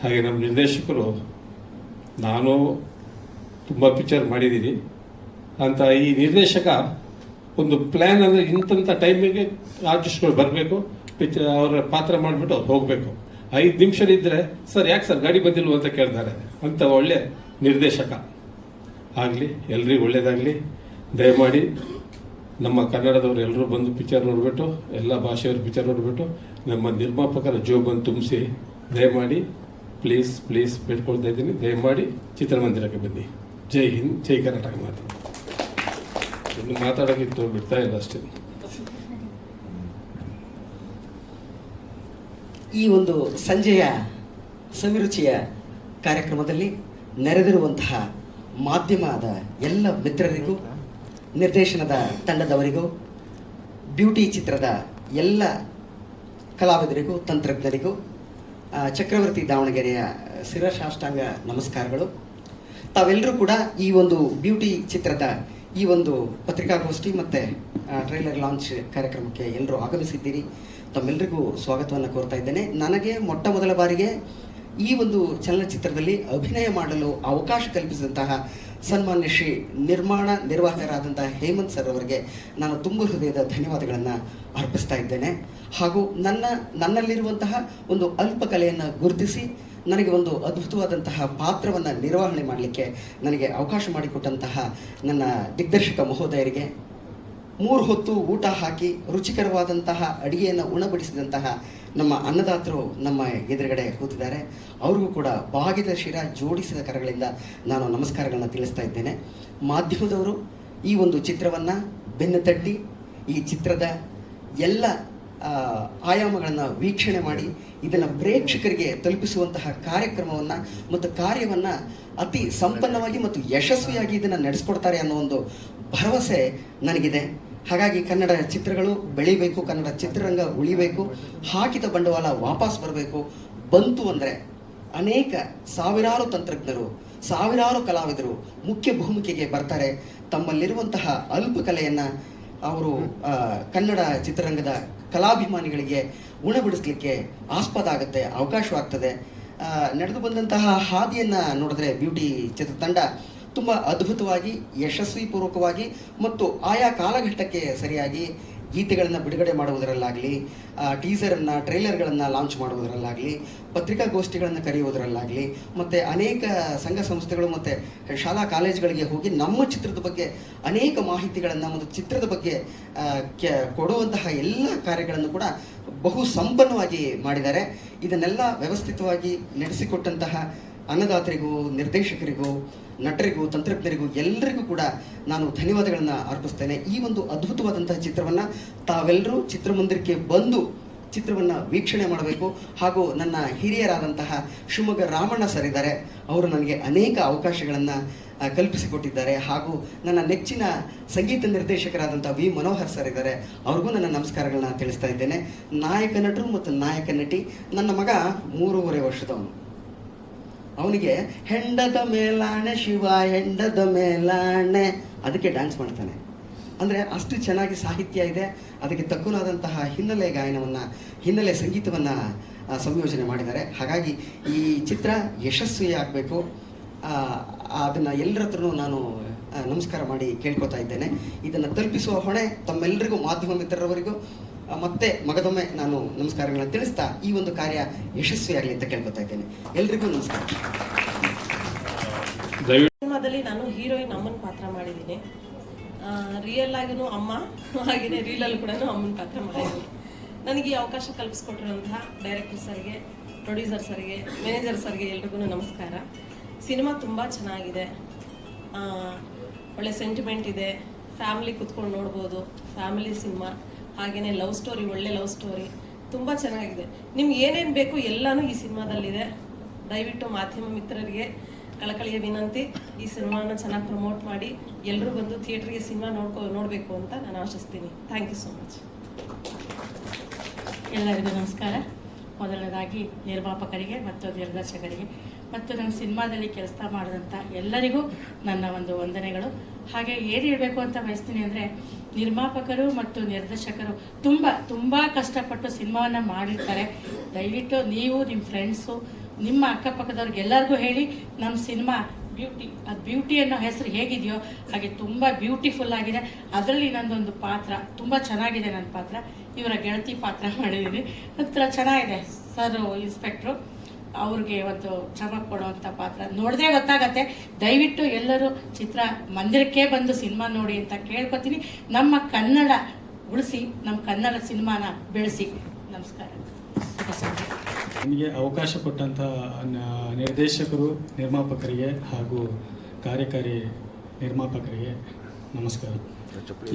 ಹಾಗೆ ನಮ್ಮ ನಿರ್ದೇಶಕರು, ನಾನು ತುಂಬ ಪಿಕ್ಚರ್ ಮಾಡಿದ್ದೀನಿ ಅಂತ ಈ ನಿರ್ದೇಶಕ ಒಂದು ಪ್ಲ್ಯಾನ್ ಅಂದರೆ ಇಂಥ ಟೈಮಿಗೆ ಆರ್ಟಿಸ್ಟ್ಗಳು ಬರಬೇಕು, ಅವರ ಪಾತ್ರ ಮಾಡಿಬಿಟ್ಟು ಅವ್ರು ಹೋಗಬೇಕು. 5 ನಿಮಿಷದಿದ್ದರೆ ಸರ್ ಯಾಕೆ ಸರ್ ಗಾಡಿ ಬಂದಿಲ್ವ ಅಂತ ಕೇಳ್ತಾರೆ. ಅಂಥ ಒಳ್ಳೆ ನಿರ್ದೇಶಕ ಆಗಲಿ, ಎಲ್ರಿಗೂ ಒಳ್ಳೆಯದಾಗಲಿ. ದಯಮಾಡಿ ನಮ್ಮ ಕನ್ನಡದವರು ಎಲ್ಲರೂ ಬಂದು ಪಿಕ್ಚರ್ ನೋಡಿಬಿಟ್ಟು, ಎಲ್ಲ ಭಾಷೆಯವರು ಪಿಕ್ಚರ್ ನೋಡಿಬಿಟ್ಟು ನಮ್ಮ ನಿರ್ಮಾಪಕರ ಜೋಬನ್ನು ತುಂಬಿಸಿ, ದಯಮಾಡಿ ಪ್ಲೀಸ್ ಪ್ಲೀಸ್ ಬೇಡ್ಕೊಳ್ತಾ ಇದ್ದೀನಿ, ದಯಮಾಡಿ ಚಿತ್ರಮಂದಿರಕ್ಕೆ ಬನ್ನಿ. ಜೈ ಹಿಂದ್, ಜೈ ಕರ್ನಾಟಕ. ಇನ್ನು ಮಾತಾಡೋಕ್ಕಿತ್ತು, ಬಿಡ್ತಾ ಇಲ್ಲ ಅಷ್ಟೇ. ಈ ಒಂದು ಸಂಜೆಯ ಸವಿರುಚಿಯ ಕಾರ್ಯಕ್ರಮದಲ್ಲಿ ನೆರೆದಿರುವಂತಹ ಮಾಧ್ಯಮದ ಎಲ್ಲ ಮಿತ್ರರಿಗೂ, ನಿರ್ದೇಶನದ ತಂಡದವರಿಗೂ, ಬ್ಯೂಟಿ ಚಿತ್ರದ ಎಲ್ಲ ಕಲಾವಿದರಿಗೂ, ತಂತ್ರಜ್ಞರಿಗೂ ಚಕ್ರವರ್ತಿ ದಾವಣಗೆರೆಯ ಶಿರಸಾಷ್ಟಾಂಗ ನಮಸ್ಕಾರಗಳು. ತಾವೆಲ್ಲರೂ ಕೂಡ ಈ ಒಂದು ಬ್ಯೂಟಿ ಚಿತ್ರದ ಈ ಒಂದು ಪತ್ರಿಕಾಗೋಷ್ಠಿ ಮತ್ತು ಟ್ರೈಲರ್ ಲಾಂಚ್ ಕಾರ್ಯಕ್ರಮಕ್ಕೆ ಎಲ್ಲರೂ ಆಗಮಿಸಿದ್ದೀರಿ. ತಮ್ಮೆಲ್ಲರಿಗೂ ಸ್ವಾಗತವನ್ನು ಕೋರ್ತಾ ಇದ್ದೇನೆ. ನನಗೆ ಮೊಟ್ಟ ಮೊದಲ ಬಾರಿಗೆ ಈ ಒಂದು ಚಲನಚಿತ್ರದಲ್ಲಿ ಅಭಿನಯ ಮಾಡಲು ಅವಕಾಶ ಕಲ್ಪಿಸಿದಂತಹ ಸನ್ಮಾನ್ಯ ಶ್ರೀ ನಿರ್ವಾಹಕರಾದಂತಹ ಹೇಮಂತ್ ಸರ್ ಅವರಿಗೆ ನಾನು ತುಂಬ ಹೃದಯದ ಧನ್ಯವಾದಗಳನ್ನು ಅರ್ಪಿಸ್ತಾ ಇದ್ದೇನೆ. ಹಾಗೂ ನನ್ನಲ್ಲಿರುವಂತಹ ಒಂದು ಅಲ್ಪ ಕಲೆಯನ್ನು ಗುರುತಿಸಿ ನನಗೆ ಒಂದು ಅದ್ಭುತವಾದಂತಹ ಪಾತ್ರವನ್ನು ನಿರ್ವಹಣೆ ಮಾಡಲಿಕ್ಕೆ ನನಗೆ ಅವಕಾಶ ಮಾಡಿಕೊಟ್ಟಂತಹ ನನ್ನ ದಿಗ್ದರ್ಶಕ ಮಹೋದಯರಿಗೆ, 3 ಹೊತ್ತು ಊಟ ಹಾಕಿ ರುಚಿಕರವಾದಂತಹ ಅಡಿಗೆಯನ್ನು ಉಣಬಡಿಸಿದಂತಹ ನಮ್ಮ ಅನ್ನದಾತರು ನಮ್ಮ ಎದುರುಗಡೆ ಕೂತಿದ್ದಾರೆ. ಅವ್ರಿಗೂ ಕೂಡ ಬಾಗಿದ ಶಿರ ಜೋಡಿಸಿದ ಕರಗಳಿಂದ ನಾನು ನಮಸ್ಕಾರಗಳನ್ನು ತಿಳಿಸ್ತಾ ಇದ್ದೇನೆ. ಮಾಧ್ಯಮದವರು ಈ ಒಂದು ಚಿತ್ರವನ್ನು ಬೆನ್ನು ತಟ್ಟಿ ಈ ಚಿತ್ರದ ಎಲ್ಲ ಆಯಾಮಗಳನ್ನು ವೀಕ್ಷಣೆ ಮಾಡಿ ಇದನ್ನು ಪ್ರೇಕ್ಷಕರಿಗೆ ತಲುಪಿಸುವಂತಹ ಕಾರ್ಯಕ್ರಮವನ್ನು ಮತ್ತು ಕಾರ್ಯವನ್ನು ಅತಿ ಸಂಪನ್ನವಾಗಿ ಮತ್ತು ಯಶಸ್ವಿಯಾಗಿ ಇದನ್ನು ನಡೆಸ್ಕೊಡ್ತಾರೆ ಅನ್ನೋ ಒಂದು ಭರವಸೆ ನನಗಿದೆ. ಹಾಗಾಗಿ ಕನ್ನಡ ಚಿತ್ರಗಳು ಬೆಳಿಬೇಕು, ಕನ್ನಡ ಚಿತ್ರರಂಗ ಉಳಿಬೇಕು, ಹಾಕಿದ ಬಂಡವಾಳ ವಾಪಸ್ ಬರಬೇಕು. ಬಂತು ಅಂದರೆ ಅನೇಕ ಸಾವಿರಾರು ತಂತ್ರಜ್ಞರು, ಸಾವಿರಾರು ಕಲಾವಿದರು ಮುಖ್ಯ ಭೂಮಿಕೆಗೆ ಬರ್ತಾರೆ. ತಮ್ಮಲ್ಲಿರುವಂತಹ ಅಲ್ಪ ಕಲೆಯನ್ನು ಅವರು ಕನ್ನಡ ಚಿತ್ರರಂಗದ ಕಲಾಭಿಮಾನಿಗಳಿಗೆ ಉಣಬಿಡಿಸ್ಲಿಕ್ಕೆ ಆಸ್ಪದ ಆಗುತ್ತೆ, ಅವಕಾಶವಾಗ್ತದೆ. ನಡೆದು ಬಂದಂತಹ ಹಾದಿಯನ್ನು ನೋಡಿದ್ರೆ ಬ್ಯೂಟಿ ಚಿತ್ರತಂಡ ತುಂಬ ಅದ್ಭುತವಾಗಿ, ಯಶಸ್ವಿಪೂರ್ವಕವಾಗಿ ಮತ್ತು ಆಯಾ ಕಾಲಘಟ್ಟಕ್ಕೆ ಸರಿಯಾಗಿ ಗೀತೆಗಳನ್ನು ಬಿಡುಗಡೆ ಮಾಡುವುದರಲ್ಲಾಗಲಿ, ಟೀಸರನ್ನು, ಟ್ರೈಲರ್ಗಳನ್ನು ಲಾಂಚ್ ಮಾಡುವುದರಲ್ಲಾಗಲಿ, ಪತ್ರಿಕಾಗೋಷ್ಠಿಗಳನ್ನು ಕರೆಯುವುದರಲ್ಲಾಗಲಿ, ಮತ್ತು ಅನೇಕ ಸಂಘ ಸಂಸ್ಥೆಗಳು ಮತ್ತು ಶಾಲಾ ಕಾಲೇಜುಗಳಿಗೆ ಹೋಗಿ ನಮ್ಮ ಚಿತ್ರದ ಬಗ್ಗೆ ಅನೇಕ ಮಾಹಿತಿಗಳನ್ನು ಮತ್ತು ಚಿತ್ರದ ಬಗ್ಗೆ ಕೊಡುವಂತಹ ಎಲ್ಲ ಕಾರ್ಯಗಳನ್ನು ಕೂಡ ಬಹು ಸಂಪನ್ನವಾಗಿ ಮಾಡಿದ್ದಾರೆ. ಇದನ್ನೆಲ್ಲ ವ್ಯವಸ್ಥಿತವಾಗಿ ನಡೆಸಿಕೊಟ್ಟಂತಹ ಅನ್ನದಾತರಿಗೂ, ನಿರ್ದೇಶಕರಿಗೂ, ನಟರಿಗೂ, ತಂತ್ರಜ್ಞರಿಗೂ ಎಲ್ಲರಿಗೂ ಕೂಡ ನಾನು ಧನ್ಯವಾದಗಳನ್ನು ಅರ್ಪಿಸ್ತೇನೆ. ಈ ಒಂದು ಅದ್ಭುತವಾದಂತಹ ಚಿತ್ರವನ್ನು ತಾವೆಲ್ಲರೂ ಚಿತ್ರಮಂದಿರಕ್ಕೆ ಬಂದು ಚಿತ್ರವನ್ನು ವೀಕ್ಷಣೆ ಮಾಡಬೇಕು. ಹಾಗೂ ನನ್ನ ಹಿರಿಯರಾದಂತಹ ಶಿವಮೊಗ್ಗ ರಾಮಣ್ಣ ಸರ್ ಇದ್ದಾರೆ, ಅವರು ನನಗೆ ಅನೇಕ ಅವಕಾಶಗಳನ್ನು ಕಲ್ಪಿಸಿಕೊಟ್ಟಿದ್ದಾರೆ. ಹಾಗೂ ನನ್ನ ನೆಚ್ಚಿನ ಸಂಗೀತ ನಿರ್ದೇಶಕರಾದಂಥ ವಿ ಮನೋಹರ್ ಸರ್ ಇದ್ದಾರೆ, ಅವ್ರಿಗೂ ನನ್ನ ನಮಸ್ಕಾರಗಳನ್ನ ತಿಳಿಸ್ತಾ ಇದ್ದೇನೆ. ನಾಯಕ ನಟರು ಮತ್ತು ನಾಯಕ ನಟಿ. ನನ್ನ ಮಗ 3.5 ವರ್ಷದವನು. ಅವನಿಗೆ ಹೆಂಡದ ಮೇಲಾಣೆ ಶಿವ ಹೆಂಡದ ಮೇಲಾಣೆ ಅದಕ್ಕೆ ಡ್ಯಾನ್ಸ್ ಮಾಡ್ತಾನೆ. ಅಂದರೆ ಅಷ್ಟು ಚೆನ್ನಾಗಿ ಸಾಹಿತ್ಯ ಇದೆ. ಅದಕ್ಕೆ ತಕ್ಕನಾದಂತಹ ಹಿನ್ನೆಲೆ ಗಾಯನವನ್ನು, ಹಿನ್ನೆಲೆ ಸಂಗೀತವನ್ನು ಸಂಯೋಜನೆ ಮಾಡಿದ್ದಾರೆ. ಹಾಗಾಗಿ ಈ ಚಿತ್ರ ಯಶಸ್ವಿಯಾಗಬೇಕು. ಅದನ್ನು ಎಲ್ಲರ ಹತ್ರನೂ ನಾನು ನಮಸ್ಕಾರ ಮಾಡಿ ಕೇಳ್ಕೊತಾ ಇದ್ದೇನೆ. ಇದನ್ನು ತಲುಪಿಸುವ ಹೊಣೆ ತಮ್ಮೆಲ್ಲರಿಗೂ, ಮಾಧ್ಯಮ ಮಿತ್ರರವರಿಗೂ ಮತ್ತೆ ಮಗದೊಮ್ಮೆ ನಾನು ನಮಸ್ಕಾರಗಳನ್ನು ತಿಳಿಸ್ತಾ ಈ ಒಂದು ಕಾರ್ಯ ಯಶಸ್ವಿಯಾಗಲಿ ಅಂತ ಕೇಳ್ಕೊತಾ ಇದ್ದೇನೆ. ಎಲ್ರಿಗೂ ನಮಸ್ಕಾರ. ಸಿನಿಮಾದಲ್ಲಿ ನಾನು ಹೀರೋಯಿನ್ ಅಮ್ಮನ ಪಾತ್ರ ಮಾಡಿದ್ದೀನಿ. ರಿಯಲ್ ಆಗಿನೂ ಅಮ್ಮ, ಹಾಗೆಯೇ ರೀಲಲ್ಲೂ ಕೂಡ ಅಮ್ಮನ ಪಾತ್ರ ಮಾಡಿದ್ದೀನಿ. ನನಗೆ ಈ ಅವಕಾಶ ಕಲ್ಪಿಸ್ಕೊಟ್ಟಿರುವಂತಹ ಡೈರೆಕ್ಟರ್ ಸರ್ಗೆ, ಪ್ರೊಡ್ಯೂಸರ್ ಸರ್ಗೆ, ಮ್ಯಾನೇಜರ್ ಸರ್ಗೆ ಎಲ್ರಿಗೂ ನಮಸ್ಕಾರ. ಸಿನಿಮಾ ತುಂಬ ಚೆನ್ನಾಗಿದೆ, ಒಳ್ಳೆ ಸೆಂಟಿಮೆಂಟ್ ಇದೆ, ಫ್ಯಾಮಿಲಿ ಕುತ್ಕೊಂಡು ನೋಡ್ಬೋದು. ಫ್ಯಾಮಿಲಿ ಸಿನಿಮಾ, ಹಾಗೆಯೇ ಲವ್ ಸ್ಟೋರಿ, ಒಳ್ಳೆ ಲವ್ ಸ್ಟೋರಿ, ತುಂಬ ಚೆನ್ನಾಗಿದೆ. ನಿಮ್ಗೆ ಏನೇನು ಬೇಕು ಎಲ್ಲನೂ ಈ ಸಿನಿಮಾದಲ್ಲಿದೆ. ದಯವಿಟ್ಟು ಮಾಧ್ಯಮ ಮಿತ್ರರಿಗೆ ಕಳಕಳಿಯ ವಿನಂತಿ, ಈ ಸಿನಿಮಾನ ಚೆನ್ನಾಗಿ ಪ್ರಮೋಟ್ ಮಾಡಿ ಎಲ್ಲರೂ ಬಂದು ಥಿಯೇಟ್ರಿಗೆ ಸಿನಿಮಾ ನೋಡಬೇಕು ಅಂತ ನಾನು ಆಶಿಸ್ತೀನಿ. Thank you so much. ಎಲ್ಲರಿಗೂ ನಮಸ್ಕಾರ. ಮೊದಲನೇದಾಗಿ ನಿರ್ಮಾಪಕರಿಗೆ ಮತ್ತು ನಿರ್ದೇಶಕರಿಗೆ ಮತ್ತು ನನ್ನ ಸಿನಿಮಾದಲ್ಲಿ ಕೆಲಸ ಮಾಡಿದಂಥ ಎಲ್ಲರಿಗೂ ನನ್ನ ಒಂದು ವಂದನೆಗಳು. ಹಾಗೆ ಏನು ಹೇಳಬೇಕು ಅಂತ ಬಯಸ್ತೀನಿ ಅಂದರೆ, ನಿರ್ಮಾಪಕರು ಮತ್ತು ನಿರ್ದೇಶಕರು ತುಂಬ ಕಷ್ಟಪಟ್ಟು ಸಿನಿಮಾವನ್ನು ಮಾಡಿರ್ತಾರೆ. ದಯವಿಟ್ಟು ನೀವು, ನಿಮ್ಮ ಫ್ರೆಂಡ್ಸು ನಿಮ್ಮ ಅಕ್ಕಪಕ್ಕದವ್ರಿಗೆ ಎಲ್ಲರಿಗೂ ಹೇಳಿ ನಮ್ಮ ಸಿನಿಮಾ ಬ್ಯೂಟಿ, ಅದು ಬ್ಯೂಟಿ ಅನ್ನೋ ಹೆಸರು ಹೇಗಿದೆಯೋ ಹಾಗೆ ತುಂಬ ಬ್ಯೂಟಿಫುಲ್ ಆಗಿದೆ. ಅದರಲ್ಲಿ ನಂದೊಂದು ಪಾತ್ರ ತುಂಬ ಚೆನ್ನಾಗಿದೆ. ನನ್ನ ಪಾತ್ರ ಇವರ ಗೆಳತಿ ಪಾತ್ರ ಮಾಡಿದ್ದೀನಿ. ಒಂಥರ ಚೆನ್ನಾಗಿದೆ. ಸರ್ ಇನ್ಸ್ಪೆಕ್ಟ್ರು ಅವ್ರಿಗೆ ಒಂದು ಚಮಕ್ ಕೊಡುವಂಥ ಪಾತ್ರ. ನೋಡಿದ್ರೆ ಗೊತ್ತಾಗತ್ತೆ. ದಯವಿಟ್ಟು ಎಲ್ಲರೂ ಚಿತ್ರ ಮಂದಿರಕ್ಕೆ ಬಂದು ಸಿನಿಮಾ ನೋಡಿ ಅಂತ ಕೇಳ್ಕೊತೀನಿ. ನಮ್ಮ ಕನ್ನಡ ಉಳಿಸಿ, ನಮ್ಮ ಕನ್ನಡ ಸಿನಿಮಾನ ಬೆಳೆಸಿ. ನಮಸ್ಕಾರ. ನನಗೆ ಅವಕಾಶ ಕೊಟ್ಟಂಥ ನಿರ್ದೇಶಕರು, ನಿರ್ಮಾಪಕರಿಗೆ ಹಾಗೂ ಕಾರ್ಯಕಾರಿ ನಿರ್ಮಾಪಕರಿಗೆ ನಮಸ್ಕಾರ.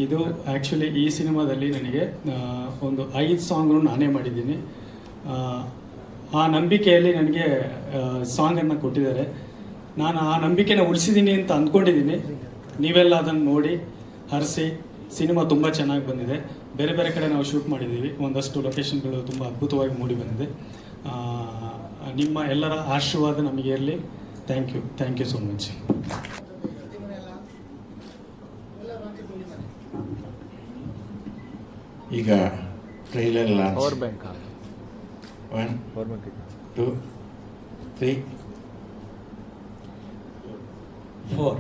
ಇದು ಆ್ಯಕ್ಚುಲಿ ಈ ಸಿನಿಮಾದಲ್ಲಿ ನನಗೆ ಒಂದು 5 ಸಾಂಗ್ನು ನಾನೇ ಮಾಡಿದ್ದೀನಿ. ಆ ನಂಬಿಕೆಯಲ್ಲಿ ನನಗೆ ಸಾಂಗನ್ನು ಕೊಟ್ಟಿದ್ದಾರೆ. ನಾನು ಆ ನಂಬಿಕೆನ ಉಳಿಸಿದ್ದೀನಿ ಅಂತ ಅಂದ್ಕೊಂಡಿದ್ದೀನಿ. ನೀವೆಲ್ಲ ಅದನ್ನು ನೋಡಿ ಹರಿಸಿ. ಸಿನಿಮಾ ತುಂಬ ಚೆನ್ನಾಗಿ ಬಂದಿದೆ. ಬೇರೆ ಬೇರೆ ಕಡೆ ನಾವು ಶೂಟ್ ಮಾಡಿದ್ದೀವಿ. ಒಂದಷ್ಟು ಲೊಕೇಶನ್ಗಳು ತುಂಬ ಅದ್ಭುತವಾಗಿ ಮೂಡಿ ಬಂದಿದೆ. ನಿಮ್ಮ ಎಲ್ಲರ ಆಶೀರ್ವಾದ ನಮಗೆ ಇರಲಿ. Thank you so much. ಈಗ ಟ್ರೈಲರ್ ಲಾಂಚ್ 1 2 3 4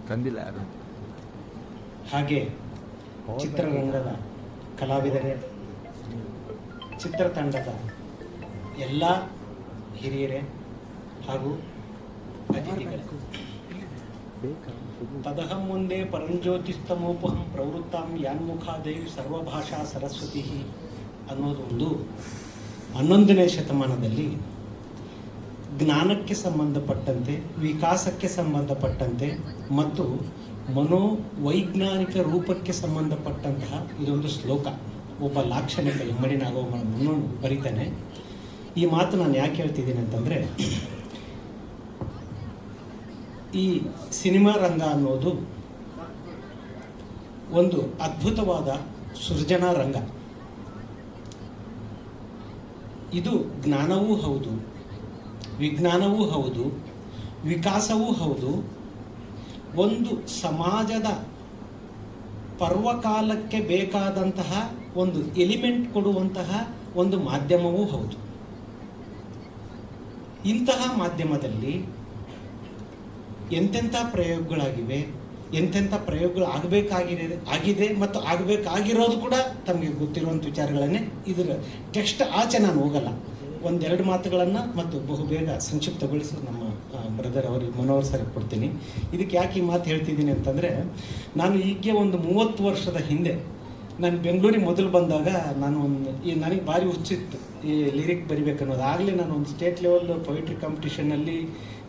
ತಂದಿಲ್ಲ ಯಾರು. ಹಾಗೆ ಚಿತ್ರರಂಗದ ಕಲಾವಿದರೇ, ಚಿತ್ರತಂಡದ ಎಲ್ಲ ಹಿರಿಯರೇ ಹಾಗೂ ಅತಿಥಿಗಳೇ, ತದಹಂ ಮುಂದೆ ಪರಂಜ್ಯೋತಿಸ್ತಮೋಪಹಂ ಪ್ರವೃತ್ತಾಂ ಯಾನ್ಮುಖಾದೇವಿ ಸರ್ವಭಾಷಾ ಸರಸ್ವತಿ ಅನ್ನೋದು ಒಂದು 11ನೇ ಶತಮಾನದಲ್ಲಿ ಜ್ಞಾನಕ್ಕೆ ಸಂಬಂಧಪಟ್ಟಂತೆ, ವಿಕಾಸಕ್ಕೆ ಸಂಬಂಧಪಟ್ಟಂತೆ ಮತ್ತು ಮನೋವೈಜ್ಞಾನಿಕ ರೂಪಕ್ಕೆ ಸಂಬಂಧಪಟ್ಟಂತಹ ಇದೊಂದು ಶ್ಲೋಕ. ಒಬ್ಬ ಲಾಕ್ಷಣಿಕ ಇಮ್ಮಡಿ ನಾಗಮ್ಮನನ್ನು ಬರೀತಾನೆ. ಈ ಮಾತು ನಾನು ಯಾಕೆ ಹೇಳ್ತಿದ್ದೀನಿ ಅಂತಂದರೆ, ಈ ಸಿನಿಮಾ ರಂಗ ಅನ್ನೋದು ಒಂದು ಅದ್ಭುತವಾದ ಸೃಜನಾ ರಂಗ. ಇದು ಜ್ಞಾನವೂ ಹೌದು, ವಿಜ್ಞಾನವೂ ಹೌದು, ವಿಕಾಸವೂ ಹೌದು, ಒಂದು ಸಮಾಜದ ಪರ್ವಕಾಲಕ್ಕೆ ಬೇಕಾದಂತಹ ಒಂದು ಎಲಿಮೆಂಟ್ ಕೊಡುವಂತಹ ಒಂದು ಮಾಧ್ಯಮವೂ ಹೌದು. ಇಂತಹ ಮಾಧ್ಯಮದಲ್ಲಿ ಎಂತೆಂಥ ಪ್ರಯೋಗಗಳಾಗಿವೆ, ಎಂತೆಂಥ ಪ್ರಯೋಗಗಳು ಆಗಿದೆ ಮತ್ತು ಆಗಬೇಕಾಗಿರೋದು ಕೂಡ ತಮಗೆ ಗೊತ್ತಿರುವಂಥ ವಿಚಾರಗಳನ್ನೇ. ಇದರ ಟೆಕ್ಸ್ಟ್ ಆಚೆ ನಾನು ಹೋಗಲ್ಲ. ಒಂದೆರಡು ಮಾತುಗಳನ್ನು ಮತ್ತು ಬಹುಬೇಗ ಸಂಕ್ಷಿಪ್ತಗೊಳಿಸಿ ನಮ್ಮ ಬ್ರದರ್ ಅವರಿಗೆ ಮನೋಹರ್ ಸರ್ ಕೊಡ್ತೀನಿ. ಇದಕ್ಕೆ ಯಾಕೆ ಈ ಮಾತು ಹೇಳ್ತಿದ್ದೀನಿ ಅಂತಂದರೆ, ನಾನು ಈಗ ಒಂದು 30 ವರ್ಷದ ಹಿಂದೆ ನಾನು ಬೆಂಗಳೂರಿಗೆ ಮೊದಲು ಬಂದಾಗ ನನಗೆ ಭಾರಿ ಹುಚ್ಚಿತ್ತು ಈ ಲಿರಿಕ್ ಬರಿಬೇಕನ್ನೋದು. ಆಗಲೇ ನಾನು ಒಂದು ಸ್ಟೇಟ್ ಲೆವೆಲ್ ಪೊಯಿಟ್ರಿ ಕಾಂಪಿಟೇಷನಲ್ಲಿ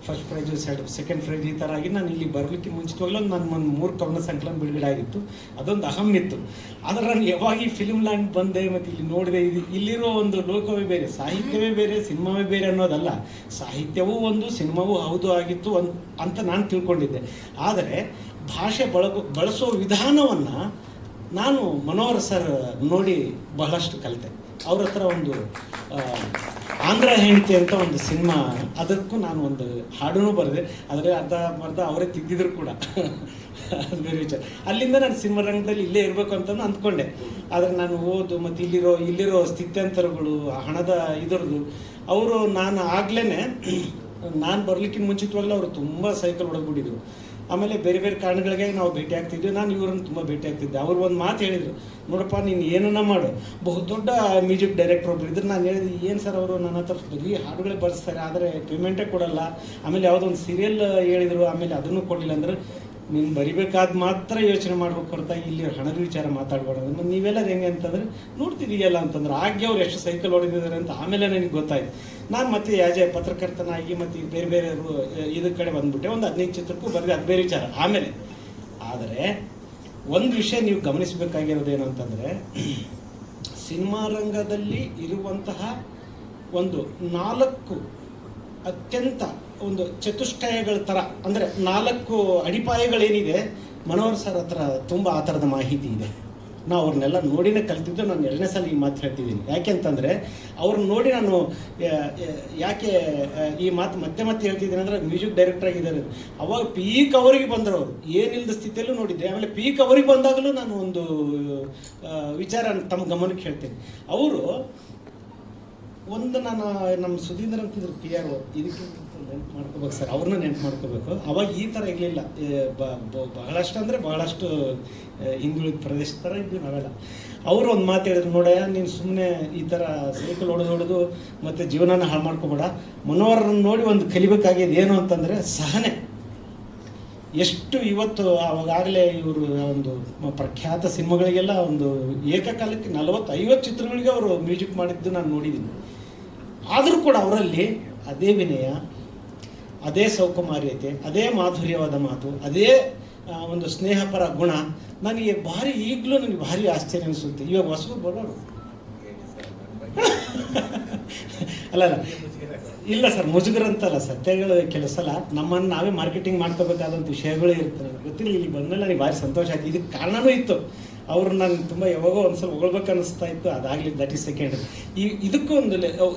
ಫಸ್ಟ್ ಪ್ರೈಜು, ಸೆಕೆಂಡ್ ಪ್ರೈಜ್ ಈ ಥರ ಆಗಿ ನಾನು ಇಲ್ಲಿ ಬರಲಿಕ್ಕೆ ಮುಂಚಿತವಾಗಲೂ ನಾನು ಒಂದು 3 ಕವನ ಸಂಕಲನ ಬಿಡುಗಡೆ ಆಗಿತ್ತು. ಅದೊಂದು ಅಹಂ ಇತ್ತು. ಆದರೆ ನಾನು ಯಾವಾಗ ಈ ಫಿಲ್ಮ್ ಲ್ಯಾಂಡ್ ಬಂದೆ ಮತ್ತು ಇಲ್ಲಿ ನೋಡಿದೆ, ಇಲ್ಲಿರೋ ಒಂದು ಲೋಕವೇ ಬೇರೆ, ಸಾಹಿತ್ಯವೇ ಬೇರೆ, ಸಿನಿಮಾವೇ ಬೇರೆ ಅನ್ನೋದಲ್ಲ. ಸಾಹಿತ್ಯವೂ ಒಂದು, ಸಿನಿಮಾವೂ ಹೌದು ಆಗಿತ್ತು ಅಂತ ನಾನು ತಿಳ್ಕೊಂಡಿದ್ದೆ. ಆದರೆ ಭಾಷೆ ಬಳಸೋ ವಿಧಾನವನ್ನು ನಾನು ಮನೋಹರ್ ಸರ್ ನೋಡಿ ಬಹಳಷ್ಟು ಕಲಿತೆ. ಅವ್ರ ಹತ್ರ ಒಂದು ಆಂಧ್ರ ಹೆಂಡತಿ ಅಂತ ಒಂದು ಸಿನಿಮಾ, ಅದಕ್ಕೂ ನಾನು ಒಂದು ಹಾಡೂ ಬರೆದೆ. ಆದರೆ ಅರ್ಧ ಅವರೇ ತಿದ್ದಿದ್ರು ಕೂಡ. ಅದು ಬೇರೆ ವಿಚಾರ. ಅಲ್ಲಿಂದ ನಾನು ಸಿನಿಮಾ ರಂಗದಲ್ಲಿ ಇಲ್ಲೇ ಇರಬೇಕು ಅಂತ ಅಂದ್ಕೊಂಡೆ. ಆದರೆ ನಾನು ಓದು ಮತ್ತು ಇಲ್ಲಿರೋ ಸ್ಥಿತ್ಯಂತರಗಳು, ಹಣದ ಇದರದು, ಅವರು ನಾನು ಬರಲಿಕ್ಕಿಂತ ಮುಂಚಿತವಾಗಲೂ ಅವರು ತುಂಬ ಸೈಕಲ್ ಹೊಡೆದ್ಬಿಟ್ಟಿದ್ರು. ಆಮೇಲೆ ಬೇರೆ ಬೇರೆ ಕಾರಣಗಳಿಗೆ ನಾವು ಭೇಟಿ ಆಗ್ತಿದ್ವಿ. ನಾನು ಇವರನ್ನು ತುಂಬ ಭೇಟಿ ಆಗ್ತಿದ್ದೆ. ಅವರು ಒಂದು ಮಾತು ಹೇಳಿದರು, ನೋಡಪ್ಪ ನೀನು ಏನನ್ನ ಮಾಡು, ಬಹುದೊಡ್ಡ ಮ್ಯೂಸಿಕ್ ಡೈರೆಕ್ಟರ್ ಒಬ್ರು ಇದ್ರು. ನಾನು ಹೇಳಿದೆ, ಏನು ಸರ್ ಅವರು ನನ್ನ ಹತ್ರ ಬರೀ ಹಾಡುಗಳೇ ಬರ್ಸ್ತಾರೆ, ಆದರೆ ಪೇಮೆಂಟೇ ಕೊಡಲ್ಲ. ಆಮೇಲೆ ಯಾವುದೋ ಒಂದು ಸೀರಿಯಲ್ ಹೇಳಿದರು, ಆಮೇಲೆ ಅದನ್ನು ಕೊಡಲಿಲ್ಲ. ಅಂದ್ರೆ ನೀನು ಬರಿಬೇಕಾದ ಮಾತ್ರ ಯೋಚನೆ ಮಾಡ್ಬೇಕು ಹೊರತಾಗಿ ಇಲ್ಲಿ ಹಣದ ವಿಚಾರ ಮಾತಾಡ್ಬಾರ್ದು. ನೀವೆಲ್ಲರೂ ಹೆಂಗೆ ಅಂತಂದರೆ ನೋಡ್ತಿದ್ದೀಯಲ್ಲ ಅಂತಂದ್ರೆ ಆಗ್ಗೆ ಅವ್ರು ಎಷ್ಟು ಸೈಕಲ್ ಹೊಡೆದಿದ್ದಾರೆ ಅಂತ ಆಮೇಲೆ ನನಗೆ ಗೊತ್ತಾಯ್ತು. ನಾನು ಮತ್ತೆ ಯಾಜೆ ಪತ್ರಕರ್ತನಾಗಿ ಮತ್ತು ಬೇರೆ ಬೇರೆ ಇದರ ಕಡೆ ಬಂದ್ಬಿಟ್ಟೆ. ಒಂದು 15 ಚಿತ್ರಕ್ಕೂ ಬರೆದೆ, ಅದು ಬೇರೆ ವಿಚಾರ ಆಮೇಲೆ. ಆದರೆ ಒಂದು ವಿಷಯ ನೀವು ಗಮನಿಸಬೇಕಾಗಿರೋದೇನು ಅಂತಂದರೆ, ಸಿನಿಮಾ ರಂಗದಲ್ಲಿ ಇರುವಂತಹ ಒಂದು 4 ಅತ್ಯಂತ ಒಂದು ಚತುಷ್ಟಯಗಳ ಥರ, ಅಂದರೆ 4 ಅಡಿಪಾಯಗಳೇನಿದೆ, ಮನೋಹರ್ ಸರ್ ಹತ್ರ ತುಂಬ ಆ ಥರದ ಮಾಹಿತಿ ಇದೆ. ನಾವು ಅವ್ರನ್ನೆಲ್ಲ ನೋಡಿನೇ ಕಲ್ತಿದ್ದು. ನಾನು 2ನೇ ಸಲ ಈ ಮಾತು ಹೇಳ್ತಿದ್ದೀನಿ. ಯಾಕೆ ಅಂತಂದರೆ ಅವ್ರನ್ನ ನೋಡಿ ನಾನು ಯಾಕೆ ಈ ಮಾತು ಮತ್ತೆ ಹೇಳ್ತಿದ್ದೀನಿ ಅಂದರೆ, ಮ್ಯೂಸಿಕ್ ಡೈರೆಕ್ಟರ್ ಆಗಿದ್ದಾರೆ. ಅವಾಗ ಪೀಕ್ ಅವರಿಗೆ ಬಂದರು. ಅವರು ಏನಿಲ್ಲದ ಸ್ಥಿತಿಯಲ್ಲೂ ನೋಡಿದ್ದೆ. ಆಮೇಲೆ ಪೀಕ್ ಅವರಿಗೆ ಬಂದಾಗಲೂ ನಾನು ಒಂದು ವಿಚಾರ ತಮ್ಮ ಗಮನಕ್ಕೆ ಹೇಳ್ತೀನಿ. ಅವರು ಒಂದು ನಾನು ನಮ್ಮ ಸುಧೀಂದ್ರ ಅಂತಿದ್ರು ಪಿ ಆರ್ ಇದಕ್ಕೆ ನೆನ್ಪು ಮಾಡ್ಕೋಬೇಕು ಸರ್, ಅವ್ರನ್ನ ನೆನ್ಪು ಮಾಡ್ಕೋಬೇಕು. ಅವಾಗ ಈ ಥರ ಇರಲಿಲ್ಲ, ಬಹಳಷ್ಟು ಅಂದರೆ ಬಹಳಷ್ಟು ಹಿಂದುಳಿದ ಪ್ರದೇಶ ಥರ ಇದ್ವಿ ನಾವೆಲ್ಲ. ಅವರು ಒಂದು ಮಾತು ಹೇಳಿದ್ರು, ನೋಡಯ್ಯ ನೀನು ಸುಮ್ಮನೆ ಈ ಥರ ಸೈಕಲ್ ಹೊಡೆದು ಮತ್ತು ಜೀವನನ ಹಾಳು ಮಾಡ್ಕೋಬೇಡ. ಮನೋಹರನ್ನು ನೋಡಿ ಒಂದು ಕಲಿಬೇಕಾಗಿದೆ ಏನು ಅಂತಂದರೆ ಸಹನೆ. ಎಷ್ಟು ಇವತ್ತು ಅವಾಗಲೇ ಇವರು ಒಂದು ಪ್ರಖ್ಯಾತ ಸಿನಿಮಾಗಳಿಗೆಲ್ಲ ಒಂದು ಏಕಕಾಲಕ್ಕೆ 40-50 ಚಿತ್ರಗಳಿಗೆ ಅವರು ಮ್ಯೂಸಿಕ್ ಮಾಡಿದ್ದು ನಾನು ನೋಡಿದ್ದೀನಿ. ಆದರೂ ಕೂಡ ಅವರಲ್ಲಿ ಅದೇ ವಿನಯ, ಅದೇ ಸೌಕುಮಾರ್ಯತೆ, ಅದೇ ಮಾಧುರ್ಯವಾದ ಮಾತು, ಅದೇ ಒಂದು ಸ್ನೇಹಪರ ಗುಣ ನನಗೆ ಈಗಲೂ ನನಗೆ ಭಾರಿ ಆಶ್ಚರ್ಯ ಅನಿಸುತ್ತೆ. ಇವಾಗ ಹೊಸಬರು ಬರೋರು ಅಲ್ಲ ಇಲ್ಲ ಸರ್, ಮುಜುಗರಂತಲ್ಲ, ಸತ್ಯಗಳು ಕೆಲವು ಸಲ ನಮ್ಮನ್ನು ನಾವೇ ಮಾರ್ಕೆಟಿಂಗ್ ಮಾಡ್ಕೋಬೇಕಾದಂಥ ವಿಷಯಗಳು ಇರ್ತವೆ. ಗೊತ್ತಿಲ್ಲ, ಇಲ್ಲಿ ಬಂದಮೇಲೆ ನನಗೆ ಭಾರಿ ಸಂತೋಷ ಆಯ್ತು. ಇದಕ್ಕೆ ಕಾರಣನೂ ಇತ್ತು, ಅವ್ರು ನಾನು ತುಂಬ ಯಾವಾಗೋ ಒಂದು ಸ್ವಲ್ಪ ಹೊಗಳ್ಬೇಕು ಅನ್ನಿಸ್ತಾ ಇತ್ತು, ಅದಾಗಲಿ ದಟ್ ಈಸ್ ಸೆಕೆಂಡ್. ಇದಕ್ಕೂ ಒಂದು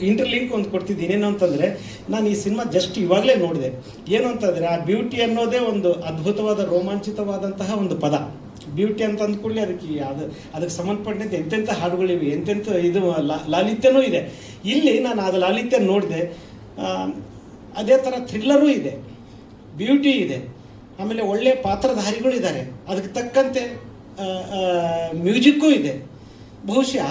ಇಂಟರ್ಲಿಂಕ್ ಒಂದು ಕೊಡ್ತಿದ್ದೀನಿ. ಏನು ಅಂತಂದರೆ, ನಾನು ಈ ಸಿನಿಮಾ ಜಸ್ಟ್ ಇವಾಗಲೇ ನೋಡಿದೆ. ಏನು ಅಂತಂದರೆ, ಆ ಬ್ಯೂಟಿ ಅನ್ನೋದೇ ಒಂದು ಅದ್ಭುತವಾದ ರೋಮಾಂಚಿತವಾದಂತಹ ಒಂದು ಪದ. ಬ್ಯೂಟಿ ಅಂತ ಅಂದ್ಕೊಳ್ಳಿ, ಅದಕ್ಕೆ ಸಂಬಂಧಪಟ್ಟಂತೆ ಎಂತೆಂಥ ಹಾಡುಗಳಿವೆ, ಎಂತೆಂಥ ಇದು ಲಾಲಿತ್ಯನೂ ಇದೆ. ಇಲ್ಲಿ ನಾನು ಅದು ಲಾಲಿತ್ಯ ನೋಡಿದೆ. ಅದೇ ಥರ ಥ್ರಿಲ್ಲರೂ ಇದೆ, ಬ್ಯೂಟಿ ಇದೆ, ಆಮೇಲೆ ಒಳ್ಳೆಯ ಪಾತ್ರಧಾರಿಗಳು ಇದ್ದಾರೆ, ಅದಕ್ಕೆ ತಕ್ಕಂತೆ ಮ್ಯೂಸಿಕ್ಕೂ ಇದೆ. ಬಹುಶಃ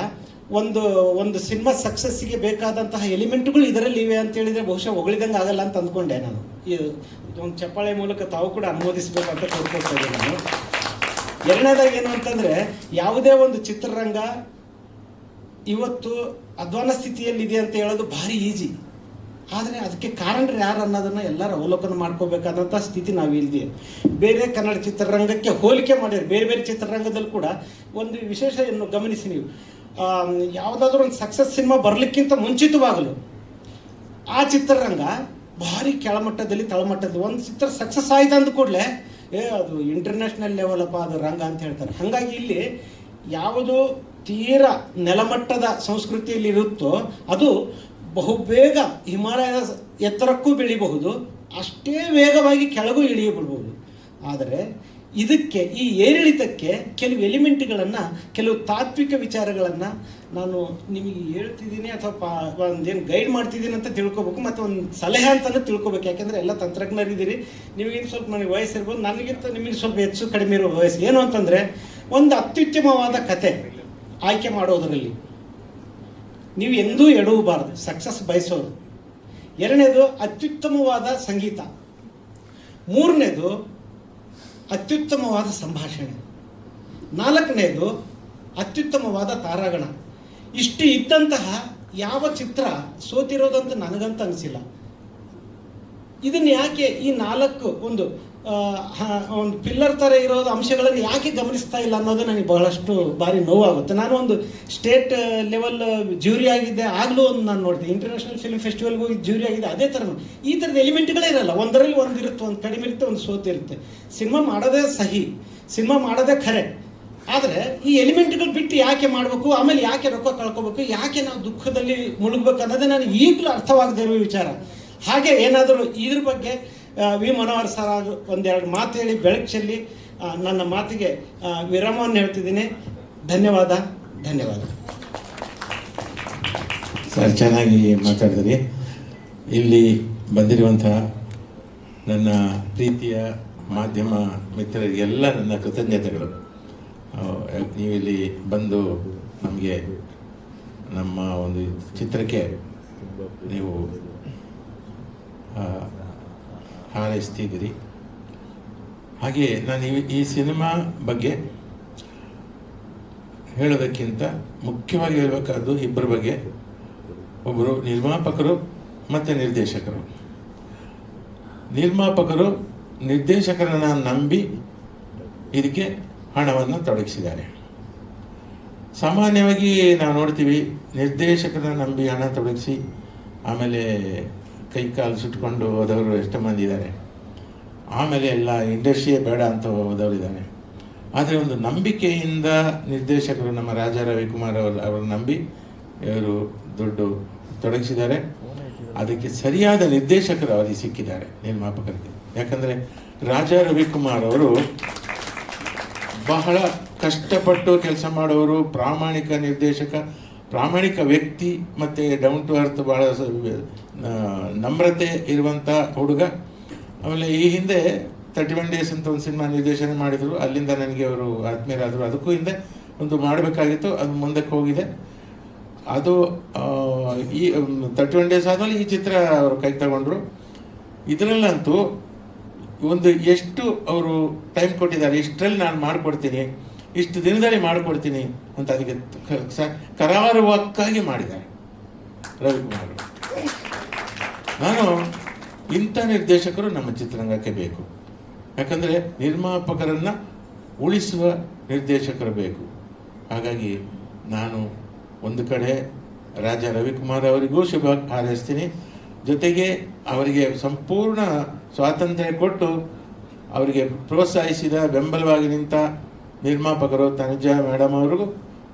ಒಂದು ಸಿನಿಮಾ ಸಕ್ಸಸ್ಸಿಗೆ ಬೇಕಾದಂತಹ ಎಲಿಮೆಂಟ್ಗಳು ಇದರಲ್ಲಿ ಇವೆ ಅಂತ ಹೇಳಿದರೆ ಬಹುಶಃ ಹೊಗಳಿದಂಗೆ ಆಗಲ್ಲ ಅಂತ ಅಂದ್ಕೊಂಡೆ ನಾನು. ಒಂದು ಚಪ್ಪಾಳೆ ಮೂಲಕ ತಾವು ಕೂಡ ಅನುಮೋದಿಸಬೇಕಂತ ಕೋರ್ಕೊಳ್ತಾ ಇದ್ದೀನಿ ನಾನು. ಎರಡನೇದಾಗಿ ಏನು ಅಂತಂದರೆ, ಯಾವುದೇ ಒಂದು ಚಿತ್ರರಂಗ ಇವತ್ತು ಅಧ್ವಾನ ಸ್ಥಿತಿಯಲ್ಲಿದೆ ಅಂತ ಹೇಳೋದು ಭಾರಿ ಈಜಿ. ಆದರೆ ಅದಕ್ಕೆ ಕಾರಣರು ಯಾರು ಅನ್ನೋದನ್ನು ಎಲ್ಲರೂ ಅವಲೋಕನ ಮಾಡ್ಕೋಬೇಕಾದಂಥ ಸ್ಥಿತಿ ನಾವು ಇಲ್ಲಿದೆ. ಬೇರೆ ಕನ್ನಡ ಚಿತ್ರರಂಗಕ್ಕೆ ಹೋಲಿಕೆ ಮಾಡಿದ್ರೆ ಬೇರೆ ಚಿತ್ರರಂಗದಲ್ಲಿ ಕೂಡ ಒಂದು ವಿಶೇಷ ಗಮನಿಸಿ ನೀವು, ಯಾವುದಾದ್ರೂ ಒಂದು ಸಕ್ಸಸ್ ಸಿನಿಮಾ ಬರಲಿಕ್ಕಿಂತ ಮುಂಚಿತವಾಗಲು ಆ ಚಿತ್ರರಂಗ ಭಾರಿ ಕೆಳಮಟ್ಟದಲ್ಲಿ ತಳಮಟ್ಟದಲ್ಲಿ ಒಂದು ಚಿತ್ರ ಸಕ್ಸಸ್ ಆಯ್ತು ಅಂದ ಕೂಡಲೇ ಅದು ಇಂಟರ್ನ್ಯಾಷನಲ್ ಲೆವೆಲ್ ಅಪ್ಪ ಅದು ರಂಗ ಅಂತ ಹೇಳ್ತಾರೆ. ಹಾಗಾಗಿ ಇಲ್ಲಿ ಯಾವುದು ತೀರಾ ನೆಲಮಟ್ಟದ ಸಂಸ್ಕೃತಿಯಲ್ಲಿ ಇರುತ್ತೋ ಅದು ಬಹುಬೇಗ ಹಿಮಾಲಯದ ಎತ್ತರಕ್ಕೂ ಬೆಳಿಬಹುದು, ಅಷ್ಟೇ ವೇಗವಾಗಿ ಕೆಳಗೂ ಇಳಿಯಬಿಡ್ಬೋದು. ಆದರೆ ಇದಕ್ಕೆ ಈ ಏರಿಳಿತಕ್ಕೆ ಕೆಲವು ಎಲಿಮೆಂಟ್ಗಳನ್ನು, ಕೆಲವು ತಾತ್ವಿಕ ವಿಚಾರಗಳನ್ನು ನಾನು ನಿಮಗೆ ಹೇಳ್ತಿದ್ದೀನಿ ಅಥವಾ ಒಂದೇನು ಗೈಡ್ ಮಾಡ್ತಿದ್ದೀನಿ ಅಂತ ತಿಳ್ಕೊಬೇಕು, ಮತ್ತು ಒಂದು ಸಲಹೆ ಅಂತಲೂ ತಿಳ್ಕೊಬೇಕು. ಯಾಕೆಂದರೆ ಎಲ್ಲ ತಂತ್ರಜ್ಞರಿದ್ದೀರಿ, ನಿಮಗಿಂತ ಸ್ವಲ್ಪ ನನಗೆ ವಯಸ್ಸಿರ್ಬೋದು, ನನಗಿಂತ ನಿಮಗೆ ಸ್ವಲ್ಪ ಹೆಚ್ಚು ಕಡಿಮೆ ಇರೋ ವಯಸ್ಸು. ಏನು ಅಂತಂದರೆ, ಒಂದು ಅತ್ಯುತ್ತಮವಾದ ಕತೆ ಆಯ್ಕೆ ಮಾಡೋದರಲ್ಲಿ ನೀವು ಎಂದೂ ಎಡವಬಾರ್ದು, ಸಕ್ಸಸ್ ಬಯಸೋದು. ಎರಡನೇದು ಅತ್ಯುತ್ತಮವಾದ ಸಂಗೀತ. ಮೂರನೇದು ಅತ್ಯುತ್ತಮವಾದ ಸಂಭಾಷಣೆ. ನಾಲ್ಕನೇದು ಅತ್ಯುತ್ತಮವಾದ ತಾರಾಗಣ. ಇಷ್ಟು ಇದ್ದಂತಹ ಯಾವ ಚಿತ್ರ ಸೋತಿರೋದಂತ ನನಗಂತ ಅನಿಸಿಲ್ಲ. ಇದನ್ನು ಯಾಕೆ ಈ ನಾಲ್ಕು ಒಂದು ಪಿಲ್ಲರ್ ಥರ ಇರೋದು ಅಂಶಗಳನ್ನು ಯಾಕೆ ಗಮನಿಸ್ತಾ ಇಲ್ಲ ಅನ್ನೋದು ನನಗೆ ಬಹಳಷ್ಟು ಬಾರಿ ನೋವಾಗುತ್ತೆ. ನಾನು ಒಂದು ಸ್ಟೇಟ್ ಲೆವೆಲ್ ಜ್ಯೂರಿ ಆಗಿದ್ದೆ, ಆಗಲೂ ಒಂದು ನಾನು ನೋಡಿದೆ. ಇಂಟರ್ನ್ಯಾಷನಲ್ ಫಿಲ್ಮ್ ಫೆಸ್ಟಿವಲ್ಗೂ ಜ್ಯೂರಿ ಆಗಿದೆ. ಅದೇ ಥರ ಈ ಥರದ ಎಲಿಮೆಂಟ್ಗಳೇ ಇರಲ್ಲ. ಒಂದರಲ್ಲಿ ಒಂದು ಇರುತ್ತೆ, ಒಂದು ಕಡಿಮೆ ಇರುತ್ತೆ, ಒಂದು ಸೋತಿರುತ್ತೆ. ಸಿನಿಮಾ ಮಾಡೋದೇ ಸಹಿ, ಸಿನಿಮಾ ಮಾಡೋದೇ ಖರೆ. ಆದರೆ ಈ ಎಲಿಮೆಂಟ್ಗಳು ಬಿಟ್ಟು ಯಾಕೆ ಮಾಡಬೇಕು, ಆಮೇಲೆ ಯಾಕೆ ರೊಕ್ಕ ಕಳ್ಕೊಬೇಕು, ಯಾಕೆ ನಾವು ದುಃಖದಲ್ಲಿ ಮುಳುಗಬೇಕು ಅನ್ನೋದೇ ನನಗೆ ಈಗಲೂ ಅರ್ಥವಾಗದೇ ಇರೋ ವಿಚಾರ. ಹಾಗೆ ಏನಾದರೂ ಇದ್ರ ಬಗ್ಗೆ ವಿ ಮನೋಹರ್ ಸರ್ ಒಂದೆರಡು ಮಾತು ಹೇಳಿ ಬೆಳಕು ಚೆಲ್ಲಿ ನನ್ನ ಮಾತಿಗೆ ವಿರಾಮವನ್ನು ಹೇಳ್ತಿದ್ದೀನಿ. ಧನ್ಯವಾದ. ಸರ್, ಚೆನ್ನಾಗಿ ಮಾತಾಡಿದ್ರಿ. ಇಲ್ಲಿ ಬಂದಿರುವಂತಹ ನನ್ನ ಪ್ರೀತಿಯ ಮಾಧ್ಯಮ ಮಿತ್ರರಿಗೆಲ್ಲ ನನ್ನ ಕೃತಜ್ಞತೆಗಳು. ನೀವಿಲ್ಲಿ ಬಂದು ನಮಗೆ ನಮ್ಮ ಒಂದು ಚಿತ್ರಕ್ಕೆ ನೀವು ಹಾರೈಸ್ತಿದ್ದೀರಿ. ಹಾಗೆ ನಾನು ಈ ಸಿನಿಮಾ ಬಗ್ಗೆ ಹೇಳೋದಕ್ಕಿಂತ ಮುಖ್ಯವಾಗಿ ಹೇಳಬೇಕಾದ್ದು ಇಬ್ಬರ ಬಗ್ಗೆ. ಒಬ್ಬರು ನಿರ್ಮಾಪಕರು ಮತ್ತು ನಿರ್ದೇಶಕರು. ನಿರ್ಮಾಪಕರು ನಿರ್ದೇಶಕರನ್ನು ನಂಬಿ ಇದಕ್ಕೆ ಹಣವನ್ನು ತೊಡಗಿಸಿದ್ದಾರೆ. ಸಾಮಾನ್ಯವಾಗಿ ನಾವು ನೋಡ್ತೀವಿ, ನಿರ್ದೇಶಕರನ್ನ ನಂಬಿ ಹಣ ತೊಡಗಿಸಿ ಆಮೇಲೆ ಕೈ ಕಾಲು ಸುಟ್ಕೊಂಡು ಹೋದವರು ಎಷ್ಟೋ ಮಂದಿ ಇದ್ದಾರೆ. ಆಮೇಲೆ ಎಲ್ಲ ಇಂಡಸ್ಟ್ರಿಯೇ ಬೇಡ ಅಂತ ಹೋದವರಿದ್ದಾರೆ. ಆದರೆ ಒಂದು ನಂಬಿಕೆಯಿಂದ ನಿರ್ದೇಶಕರು, ನಮ್ಮ ರಾಜಾ ರವಿಕುಮಾರ್ ಅವರು ನಂಬಿ ಇವರು ದುಡ್ಡು ತೊಡಗಿಸಿದ್ದಾರೆ. ಅದಕ್ಕೆ ಸರಿಯಾದ ನಿರ್ದೇಶಕರು ಅವರಿಗೆ ಸಿಕ್ಕಿದ್ದಾರೆ, ನಿರ್ಮಾಪಕರಿಗೆ. ಯಾಕಂದರೆ ರಾಜಾ ರವಿಕುಮಾರ್ ಅವರು ಬಹಳ ಕಷ್ಟಪಟ್ಟು ಕೆಲಸ ಮಾಡೋರು, ಪ್ರಾಮಾಣಿಕ ನಿರ್ದೇಶಕ. ಪ್ರಾಮಾಣಿಕ ವ್ಯಕ್ತಿ ಮತ್ತು ಡೌನ್ ಟು ಅರ್ತ್ ಭಾಳ ನಮ್ರತೆ ಇರುವಂಥ ಹುಡುಗ. ಆಮೇಲೆ ಈ ಹಿಂದೆ 31 ಡೇಸ್ ಅಂತ ಒಂದು ಸಿನಿಮಾ ನಿರ್ದೇಶನ ಮಾಡಿದರು, ಅಲ್ಲಿಂದ ನನಗೆ ಅವರು ಆತ್ಮೀಯರಾದರು. ಅದಕ್ಕೂ ಹಿಂದೆ ಒಂದು ಮಾಡಬೇಕಾಗಿತ್ತು, ಅದು ಮುಂದಕ್ಕೆ ಹೋಗಿದೆ. ಅದು ಈ 31 ಡೇಸ್ ಆದಮೇಲೆ ಈ ಚಿತ್ರ ಅವರು ಕೈ ತಗೊಂಡ್ರು. ಇದರಲ್ಲಂತೂ ಒಂದು ಎಷ್ಟು ಅವರು ಟೈಮ್ ಕೊಟ್ಟಿದ್ದಾರೆ, ಇಷ್ಟರಲ್ಲಿ ನಾನು ಮಾಡಿಕೊಡ್ತೀನಿ, ಇಷ್ಟು ದಿನದಲ್ಲಿ ಮಾಡಿಕೊಡ್ತೀನಿ ಅಂತ ಅದಕ್ಕೆ ಕರಾರುವಕ್ಕಾಗಿ ಮಾಡಿದ್ದಾರೆ ರವಿಕುಮಾರ್. ನಾನು ಇಂಥ ನಿರ್ದೇಶಕರು ನಮ್ಮ ಚಿತ್ರರಂಗಕ್ಕೆ ಬೇಕು. ಯಾಕಂದರೆ ನಿರ್ಮಾಪಕರನ್ನು ಉಳಿಸುವ ನಿರ್ದೇಶಕರು ಬೇಕು. ಹಾಗಾಗಿ ನಾನು ಒಂದು ಕಡೆ ರಾಜಾ ರವಿಕುಮಾರ್ ಅವರಿಗೂ ಶುಭ ಹಾರೈಸ್ತೀನಿ, ಜೊತೆಗೆ ಅವರಿಗೆ ಸಂಪೂರ್ಣ ಸ್ವಾತಂತ್ರ್ಯ ಕೊಟ್ಟು ಅವರಿಗೆ ಪ್ರೋತ್ಸಾಹಿಸಿದ ಬೆಂಬಲವಾಗಿ ನಿಂತ ನಿರ್ಮಾಪಕರು ತನುಜಾ ಮೇಡಮ್ ಅವರಿಗೂ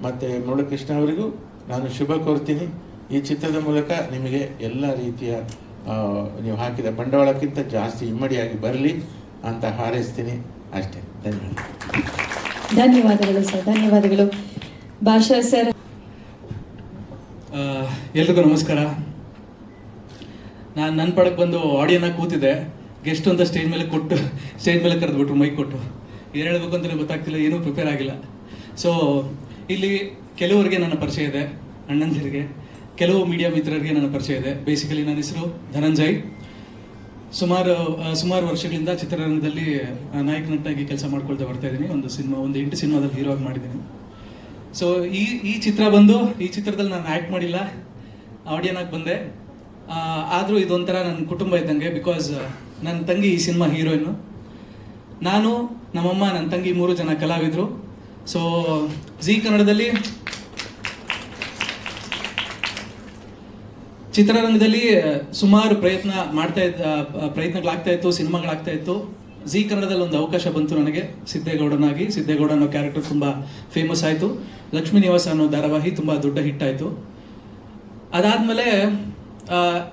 ಮತ್ತು ಮುರಳೀಕೃಷ್ಣ ಅವರಿಗೂ ನಾನು ಶುಭ ಕೋರ್ತೀನಿ. ಈ ಚಿತ್ರದ ಮೂಲಕ ನಿಮಗೆ ಎಲ್ಲ ರೀತಿಯ ನೀವು ಹಾಕಿದ ಬಂಡವಾಳಕ್ಕಿಂತ ಜಾಸ್ತಿ ಇಮ್ಮಡಿಯಾಗಿ ಬರಲಿ ಅಂತ ಹಾರೈಸ್ತೀನಿ. ಅಷ್ಟೇ. ಧನ್ಯವಾದಗಳು ಸರ್, ಧನ್ಯವಾದಗಳು. ಭಾಷಾ ಸರ್. ಎಲ್ರಿಗೂ ನಮಸ್ಕಾರ. ನಾನು ನನ್ನ ಪಡಕ್ಕೆ ಬಂದು ಆಡಿಯೋನಾಗಿ ಕೂತಿದ್ದೆ, ಗೆಸ್ಟ್ ಅಂತ ಸ್ಟೇಜ್ ಮೇಲೆ ಕರೆದ್ಬಿಟ್ರು ಮೈಕ್ ಕೊಟ್ಟು. ಏನು ಹೇಳಬೇಕು ಅಂತಲೇ ಗೊತ್ತಾಗ್ತಿಲ್ಲ, ಏನೂ ಪ್ರಿಪೇರ್ ಆಗಿಲ್ಲ. ಸೊ ಇಲ್ಲಿ ಕೆಲವರಿಗೆ ನನ್ನ ಪರಿಚಯ ಇದೆ, ಅಣ್ಣಂದಿರಿಗೆ, ಕೆಲವು ಮೀಡಿಯಾ ಮಿತ್ರರಿಗೆ ನನ್ನ ಪರಿಚಯ ಇದೆ. ಬೇಸಿಕಲಿ ನನ್ನ ಹೆಸರು ಧನಂಜಯ್. ಸುಮಾರು ವರ್ಷಗಳಿಂದ ಚಿತ್ರರಂಗದಲ್ಲಿ ನಾಯಕ ನಟನಾಗಿ ಕೆಲಸ ಮಾಡ್ಕೊಳ್ತಾ ಬರ್ತಾ ಇದ್ದೀನಿ. ಒಂದು 8 ಸಿನಿಮಾದಲ್ಲಿ ಹೀರೋ ಆಗಿ ಮಾಡಿದ್ದೀನಿ. ಸೊ ಈ ಚಿತ್ರದಲ್ಲಿ ನಾನು ಆ್ಯಕ್ಟ್ ಮಾಡಿಲ್ಲ, ಆಡಿಯನಾಗಿ ಬಂದೆ. ಆದರೂ ಇದೊಂಥರ ನನ್ನ ಕುಟುಂಬ ಇದ್ದಂಗೆ. ಬಿಕಾಸ್ ನನ್ನ ತಂಗಿ ಈ ಸಿನಿಮಾ ಹೀರೋಯಿನ್ನು, ನಾನು, ನಮ್ಮಮ್ಮ, ನನ್ನ ತಂಗಿ 3 ಜನ ಕಲಾವಿದರು. ಸೊ ಜೀ ಕನ್ನಡದಲ್ಲಿ ಚಿತ್ರರಂಗದಲ್ಲಿ ಸುಮಾರು ಪ್ರಯತ್ನಗಳಾಗ್ತಾ ಇತ್ತು, ಸಿನಿಮಾಗಳಾಗ್ತಾ ಇತ್ತು. ಜೀ ಕನ್ನಡದಲ್ಲಿ ಒಂದು ಅವಕಾಶ ಬಂತು ನನಗೆ, ಸಿದ್ದೇಗೌಡ ಅನ್ನೋ ಕ್ಯಾರೆಕ್ಟರ್ ತುಂಬ ಫೇಮಸ್ ಆಯಿತು. ಲಕ್ಷ್ಮೀ ನಿವಾಸ ಅನ್ನೋ ಧಾರಾವಾಹಿ ತುಂಬ ದೊಡ್ಡ ಹಿಟ್ ಆಯಿತು. ಅದಾದಮೇಲೆ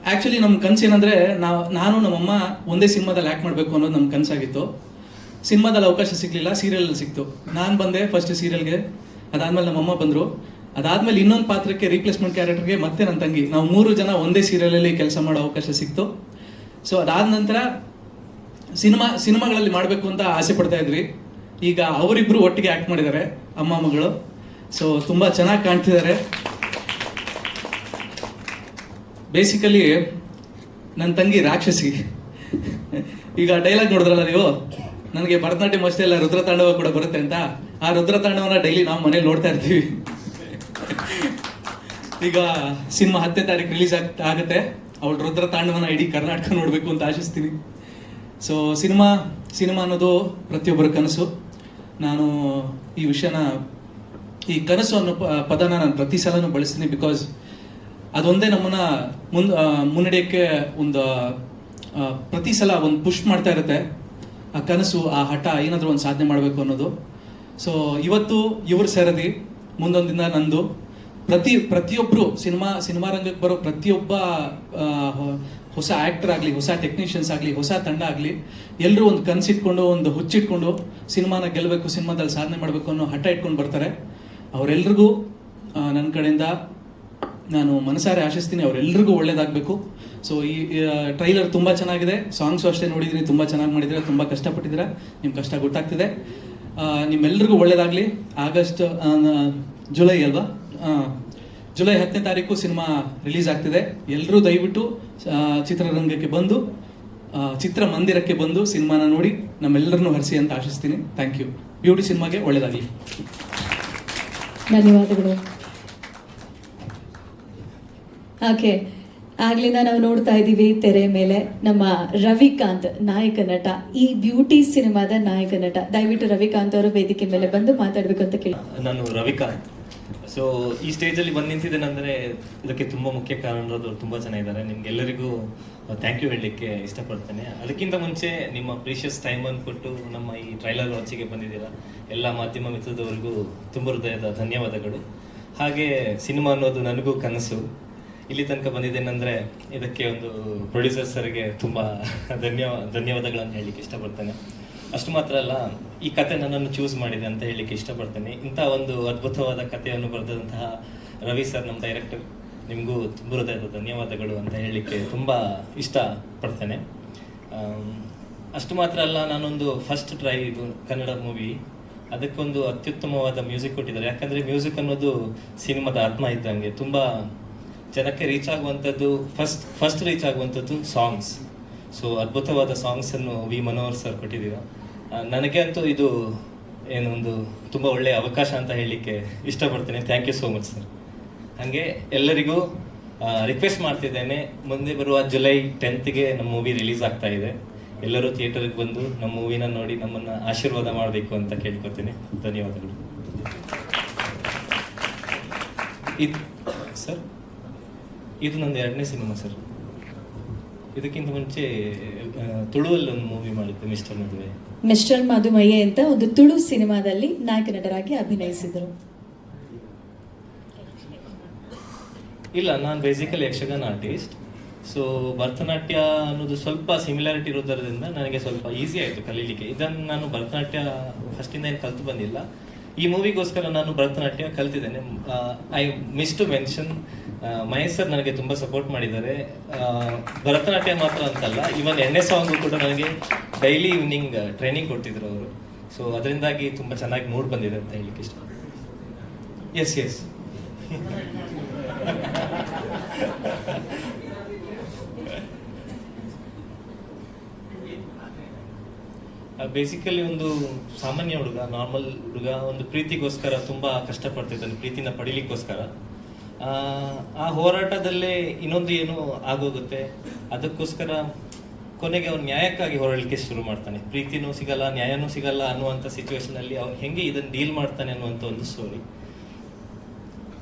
ಆ್ಯಕ್ಚುಲಿ ನಮ್ಮ ಕನಸು ಏನಂದರೆ ನಾನು ನಮ್ಮಮ್ಮ ಒಂದೇ ಸಿನಿಮಾದಲ್ಲಿ ಆ್ಯಕ್ಟ್ ಮಾಡಬೇಕು ಅನ್ನೋದು ನಮ್ಮ ಕನಸಾಗಿತ್ತು. ಸಿನಿಮಾದಲ್ಲಿ ಅವಕಾಶ ಸಿಗಲಿಲ್ಲ, ಸೀರಿಯಲಲ್ಲಿ ಸಿಕ್ತು. ನಾನು ಬಂದೆ ಫಸ್ಟ್ ಸೀರಿಯಲ್ಗೆ, ಅದಾದಮೇಲೆ ನಮ್ಮಮ್ಮ ಬಂದರು. ಅದಾದಮೇಲೆ ಇನ್ನೊಂದು ಪಾತ್ರಕ್ಕೆ ರೀಪ್ಲೇಸ್ಮೆಂಟ್ ಕ್ಯಾರೆಕ್ಟರ್ಗೆ ಮತ್ತೆ ನನ್ನ ತಂಗಿ, ನಾವು 3 ಜನ ಒಂದೇ ಸೀರಿಯಲಲ್ಲಿ ಕೆಲಸ ಮಾಡೋ ಅವಕಾಶ ಸಿಕ್ತು. ಸೊ ಅದಾದ ನಂತರ ಸಿನಿಮಾಗಳಲ್ಲಿ ಮಾಡಬೇಕು ಅಂತ ಆಸೆ ಪಡ್ತಾ ಇದ್ವಿ. ಈಗ ಅವರಿಬ್ಬರು ಒಟ್ಟಿಗೆ ಆ್ಯಕ್ಟ್ ಮಾಡಿದ್ದಾರೆ, ಅಮ್ಮ ಮಗಳು. ಸೊ ತುಂಬ ಚೆನ್ನಾಗಿ ಕಾಣ್ತಿದ್ದಾರೆ. ಬೇಸಿಕಲಿ ನನ್ನ ತಂಗಿ ರಾಕ್ಷಸಿ. ಈಗ ಡೈಲಾಗ್ ನೋಡಿದ್ರಲ್ಲ ನೀವು, ನನಗೆ ಭರತನಾಟ್ಯಂ ಅಷ್ಟೇ ಅಲ್ಲ ರುದ್ರ ತಾಂಡವ ಕೂಡ ಬರುತ್ತೆ ಅಂತ. ಆ ರುದ್ರ ತಾಂಡವನ ಡೈಲಿ ನಾವು ಮನೇಲಿ ನೋಡ್ತಾ ಇರ್ತೀವಿ. ಈಗ ಸಿನಿಮಾ 10ನೇ ತಾರೀಕು ರಿಲೀಸ್ ಆಗುತ್ತೆ. ಅವಳು ರುದ್ರ ತಾಂಡವನ ಇಡೀ ಕರ್ನಾಟಕ ನೋಡಬೇಕು ಅಂತ ಆಶಿಸ್ತೀನಿ. ಸೊ ಸಿನಿಮಾ ಅನ್ನೋದು ಪ್ರತಿಯೊಬ್ಬರ ಕನಸು. ನಾನು ಈ ಕನಸು ಅನ್ನೋ ಪದನ ನಾನು ಪ್ರತಿ ಸಲನೂ ಬಳಸ್ತೀನಿ. ಬಿಕಾಸ್ ಅದೊಂದೇ ನಮ್ಮನ್ನ ಮುನ್ನಡೆಯೋಕ್ಕೆ ಒಂದು ಪ್ರತಿ ಸಲ ಒಂದು ಪುಷ್ ಮಾಡ್ತಾ ಇರುತ್ತೆ. ಆ ಕನಸು, ಆ ಹಠ, ಏನಾದರೂ ಒಂದು ಸಾಧನೆ ಮಾಡಬೇಕು ಅನ್ನೋದು. ಸೊ ಇವತ್ತು ಇವ್ರ ಸರದಿ, ಮುಂದೊಂದು ದಿನ ನಂದು. ಪ್ರತಿಯೊಬ್ಬರು ಸಿನಿಮಾ ರಂಗಕ್ಕೆ ಬರೋ ಪ್ರತಿಯೊಬ್ಬ ಹೊಸ ಆ್ಯಕ್ಟರ್ ಆಗಲಿ, ಹೊಸ ಟೆಕ್ನಿಷಿಯನ್ಸ್ ಆಗಲಿ, ಹೊಸ ತಂಡ ಆಗಲಿ, ಎಲ್ಲರೂ ಒಂದು ಕನಸಿಟ್ಕೊಂಡು, ಒಂದು ಹುಚ್ಚಿಟ್ಕೊಂಡು ಸಿನಿಮಾನ ಗೆಲ್ಲಬೇಕು, ಸಿನಿಮಾದಲ್ಲಿ ಸಾಧನೆ ಮಾಡಬೇಕು ಅನ್ನೋ ಹಠ ಇಟ್ಕೊಂಡು ಬರ್ತಾರೆ. ಅವರೆಲ್ರಿಗೂ ನನ್ನ ಕಡೆಯಿಂದ ನಾನು ಮನಸಾರೆ ಆಶಿಸ್ತೀನಿ, ಅವರೆಲ್ರಿಗೂ ಒಳ್ಳೇದಾಗಬೇಕು. ಸೊ ಈ ಟ್ರೈಲರ್ ತುಂಬ ಚೆನ್ನಾಗಿದೆ, ಸಾಂಗ್ಸು ಅಷ್ಟೇ ನೋಡಿದ್ದೀನಿ, ತುಂಬ ಚೆನ್ನಾಗಿ ಮಾಡಿದ್ದೀರಾ, ತುಂಬ ಕಷ್ಟಪಟ್ಟಿದ್ದೀರಾ, ನಿಮ್ಮ ಕಷ್ಟ ಗೊತ್ತಾಗ್ತಿದೆ. ನಿಮ್ಮೆಲ್ರಿಗೂ ಒಳ್ಳೇದಾಗಲಿ. ಜುಲೈ 10ನೇ ತಾರೀಕು ಸಿನಿಮಾ ರಿಲೀಸ್ ಆಗ್ತಿದೆ. ಎಲ್ಲರೂ ದಯವಿಟ್ಟು ಚಿತ್ರರಂಗಕ್ಕೆ ಬಂದು, ಚಿತ್ರಮಂದಿರಕ್ಕೆ ಬಂದು ಸಿನಿಮಾನ ನೋಡಿ ನಮ್ಮೆಲ್ಲರನ್ನೂ ಹರಿಸಿ ಅಂತ ಆಶಿಸ್ತೀನಿ. Thank you. ಬ್ಯೂಟಿ ಸಿನಿಮಾಗೆ ಒಳ್ಳೇದಾಗಲಿ. ಧನ್ಯವಾದಗಳು. ಓಕೆ, ಆಗ್ಲಿಂದ ನಾವು ನೋಡ್ತಾ ಇದ್ದೀವಿ ತೆರೆ ಮೇಲೆ ನಮ್ಮ ರವಿಕಾಂತ್, ನಾಯಕ ನಟ, ಈ ಬ್ಯೂಟಿ ಸಿನಿಮಾದ ನಾಯಕ ನಟ. ದಯವಿಟ್ಟು ರವಿಕಾಂತ್ ಅವರು ವೇದಿಕೆ ಮೇಲೆ ಬಂದು ಮಾತಾಡಬೇಕು ಅಂತ ಕೇಳಿ. ನಾನು ರವಿಕಾಂತ್. ಸೊ ಈ ಸ್ಟೇಜಲ್ಲಿ ಬಂದು ನಿಂತಿದ್ದೇನೆಂದರೆ ಇದಕ್ಕೆ ತುಂಬ ಮುಖ್ಯ ಕಾರಣರು ತುಂಬ ಜನ ಇದ್ದಾರೆ. ನಿಮ್ಗೆಲ್ಲರಿಗೂ ಥ್ಯಾಂಕ್ ಯು ಹೇಳಲಿಕ್ಕೆ ಇಷ್ಟಪಡ್ತೇನೆ. ಅದಕ್ಕಿಂತ ಮುಂಚೆ ನಿಮ್ಮ ಪ್ರೀಷಿಯಸ್ ಟೈಮನ್ನು ಕೊಟ್ಟು ನಮ್ಮ ಈ ಟ್ರೈಲರ್ ಲಾಂಚಿಗೆ ಬಂದಿದ್ದೀರಾ. ಎಲ್ಲ ಮಾಧ್ಯಮ ಮಿತ್ರದವರಿಗೂ ತುಂಬ ಹೃದಯದ ಧನ್ಯವಾದಗಳು. ಹಾಗೆ ಸಿನಿಮಾ ಅನ್ನೋದು ನನಗೂ ಕನಸು. ಇಲ್ಲಿ ತನಕ ಬಂದಿದ್ದೇನೆಂದರೆ ಇದಕ್ಕೆ ಒಂದು ಪ್ರೊಡ್ಯೂಸರ್ ಸರ್ಗೆ ತುಂಬ ಧನ್ಯವಾದಗಳನ್ನು ಹೇಳಲಿಕ್ಕೆ ಇಷ್ಟಪಡ್ತೇನೆ. ಅಷ್ಟು ಮಾತ್ರ ಅಲ್ಲ, ಈ ಕತೆ ನನ್ನನ್ನು ಚೂಸ್ ಮಾಡಿದೆ ಅಂತ ಹೇಳಲಿಕ್ಕೆ ಇಷ್ಟಪಡ್ತೇನೆ. ಇಂಥ ಒಂದು ಅದ್ಭುತವಾದ ಕಥೆಯನ್ನು ಬರೆದಂತಹ ರವಿ ಸರ್ ನಮ್ಮ ಡೈರೆಕ್ಟರ್, ನಿಮಗೂ ತುಂಬ ಹೃದಯದ ಧನ್ಯವಾದಗಳು ಅಂತ ಹೇಳಲಿಕ್ಕೆ ತುಂಬ ಇಷ್ಟಪಡ್ತೇನೆ. ಅಷ್ಟು ಮಾತ್ರ ಅಲ್ಲ, ನಾನೊಂದು ಫಸ್ಟ್ ಟ್ರೈ ಇದು ಕನ್ನಡ ಮೂವಿ, ಅದಕ್ಕೊಂದು ಅತ್ಯುತ್ತಮವಾದ ಮ್ಯೂಸಿಕ್ ಕೊಟ್ಟಿದ್ದಾರೆ. ಯಾಕಂದರೆ ಮ್ಯೂಸಿಕ್ ಅನ್ನೋದು ಸಿನಿಮಾದ ಆತ್ಮ ಇದ್ದಂಗೆ, ತುಂಬ ಜನಕ್ಕೆ ರೀಚ್ ಆಗುವಂಥದ್ದು, ಫಸ್ಟ್ ರೀಚ್ ಆಗುವಂಥದ್ದು ಸಾಂಗ್ಸ್. ಸೊ ಅದ್ಭುತವಾದ ಸಾಂಗ್ಸನ್ನು ವಿ ಮನೋಹರ್ ಸರ್ ಕೊಟ್ಟಿದ್ದೀರ. ನನಗೆ ಅಂತೂ ಇದು ಏನೊಂದು ತುಂಬ ಒಳ್ಳೆಯ ಅವಕಾಶ ಅಂತ ಹೇಳಲಿಕ್ಕೆ ಇಷ್ಟಪಡ್ತೇನೆ. Thank you so much sir. ಹಾಗೆ ಎಲ್ಲರಿಗೂ ರಿಕ್ವೆಸ್ಟ್ ಮಾಡ್ತಿದ್ದೇನೆ, ಮುಂದೆ ಬರುವ ಜುಲೈ 10ಗೆ ನಮ್ಮ ಮೂವಿ ರಿಲೀಸ್ ಆಗ್ತಾ ಇದೆ. ಎಲ್ಲರೂ ಥಿಯೇಟರ್ಗೆ ಬಂದು ನಮ್ಮ ಮೂವಿನ ನೋಡಿ ನಮ್ಮನ್ನು ಆಶೀರ್ವಾದ ಮಾಡಬೇಕು ಅಂತ ಕೇಳ್ಕೊತೀನಿ. ಧನ್ಯವಾದಗಳು ಸರ್. ಇದು ನಂದು 2ನೇ ಸಿನಿಮಾ ಸರ್. ಇದಕ್ಕಿಂತ ಮುಂಚೆ ತುಳುವಲ್ಲಿ ಒಂದು ಮೂವಿ ಮಾಡಿದ್ದೆ, ಮಿಸ್ಟರ್ ಮಧುಮಯ್ಯ ಅಂತ ಒಂದು ತುಳು ಸಿನಿಮಾದಲ್ಲಿ ನಾಯಕ ನಟರಾಗಿ ಅಭಿನಯಿಸಿದರು. ಇಲ್ಲ, ನಾನು basically Yakshagana artist. So Bharatanatyam ಅನ್ನೋದು ಸ್ವಲ್ಪ ಸಿಮಿಲಾರಿಟಿ ಇರೋದರಿಂದ ನನಗೆ ಸ್ವಲ್ಪ ಈಸಿ ಆಯಿತು ಕಲೀಲಿಕ್ಕೆ. ಇದನ್ನು ನಾನು ಭರತನಾಟ್ಯ ಫಸ್ಟಿಂದ ಏನು ಕಲಿತು ಬಂದಿಲ್ಲ. ಈ ಮೂವಿಗೋಸ್ಕರ ನಾನು ಭರತನಾಟ್ಯ ಕಲ್ತಿದ್ದೇನೆ. I miss to mention, Mahesh sir ನನಗೆ ತುಂಬ ಸಪೋರ್ಟ್ ಮಾಡಿದ್ದಾರೆ. ಭರತನಾಟ್ಯ ಮಾತ್ರ ಅಂತಲ್ಲ, ಈವನ್ ಎಣ್ಣೆ ಸಾಂಗು ಕೂಡ ನನಗೆ ಡೈಲಿ ಈವ್ನಿಂಗ್ ಟ್ರೈನಿಂಗ್ ಕೊಡ್ತಿದ್ರು ಅವರು. ಸೊ ಅದರಿಂದಾಗಿ ತುಂಬ ಚೆನ್ನಾಗಿ ಮೂಡ್ ಬಂದಿದೆ ಅಂತ ಹೇಳಲಿಕ್ಕೆ ಇಷ್ಟ. ಎಸ್ ಬೇಸಿಕಲಿ ಒಂದು ಸಾಮಾನ್ಯ ಹುಡುಗ, ನಾರ್ಮಲ್ ಹುಡುಗ, ಒಂದು ಪ್ರೀತಿಗೋಸ್ಕರ ತುಂಬ ಕಷ್ಟಪಡ್ತಿದ್ದಾನೆ, ಪ್ರೀತಿನ ಪಡಿಲಿಕ್ಕೋಸ್ಕರ. ಆ ಹೋರಾಟದಲ್ಲೇ ಇನ್ನೊಂದು ಏನು ಆಗೋಗುತ್ತೆ, ಅದಕ್ಕೋಸ್ಕರ ಕೊನೆಗೆ ಅವ್ನು ನ್ಯಾಯಕ್ಕಾಗಿ ಹೋರಾಡಲಿಕ್ಕೆ ಶುರು ಮಾಡ್ತಾನೆ. ಪ್ರೀತಿನೂ ಸಿಗಲ್ಲ, ನ್ಯಾಯನೂ ಸಿಗಲ್ಲ ಅನ್ನುವಂಥ ಸಿಚುವೇಶನಲ್ಲಿ ಅವ್ನು ಹೆಂಗೆ ಇದನ್ನು ಡೀಲ್ ಮಾಡ್ತಾನೆ ಅನ್ನುವಂಥ ಒಂದು ಸ್ಟೋರಿ.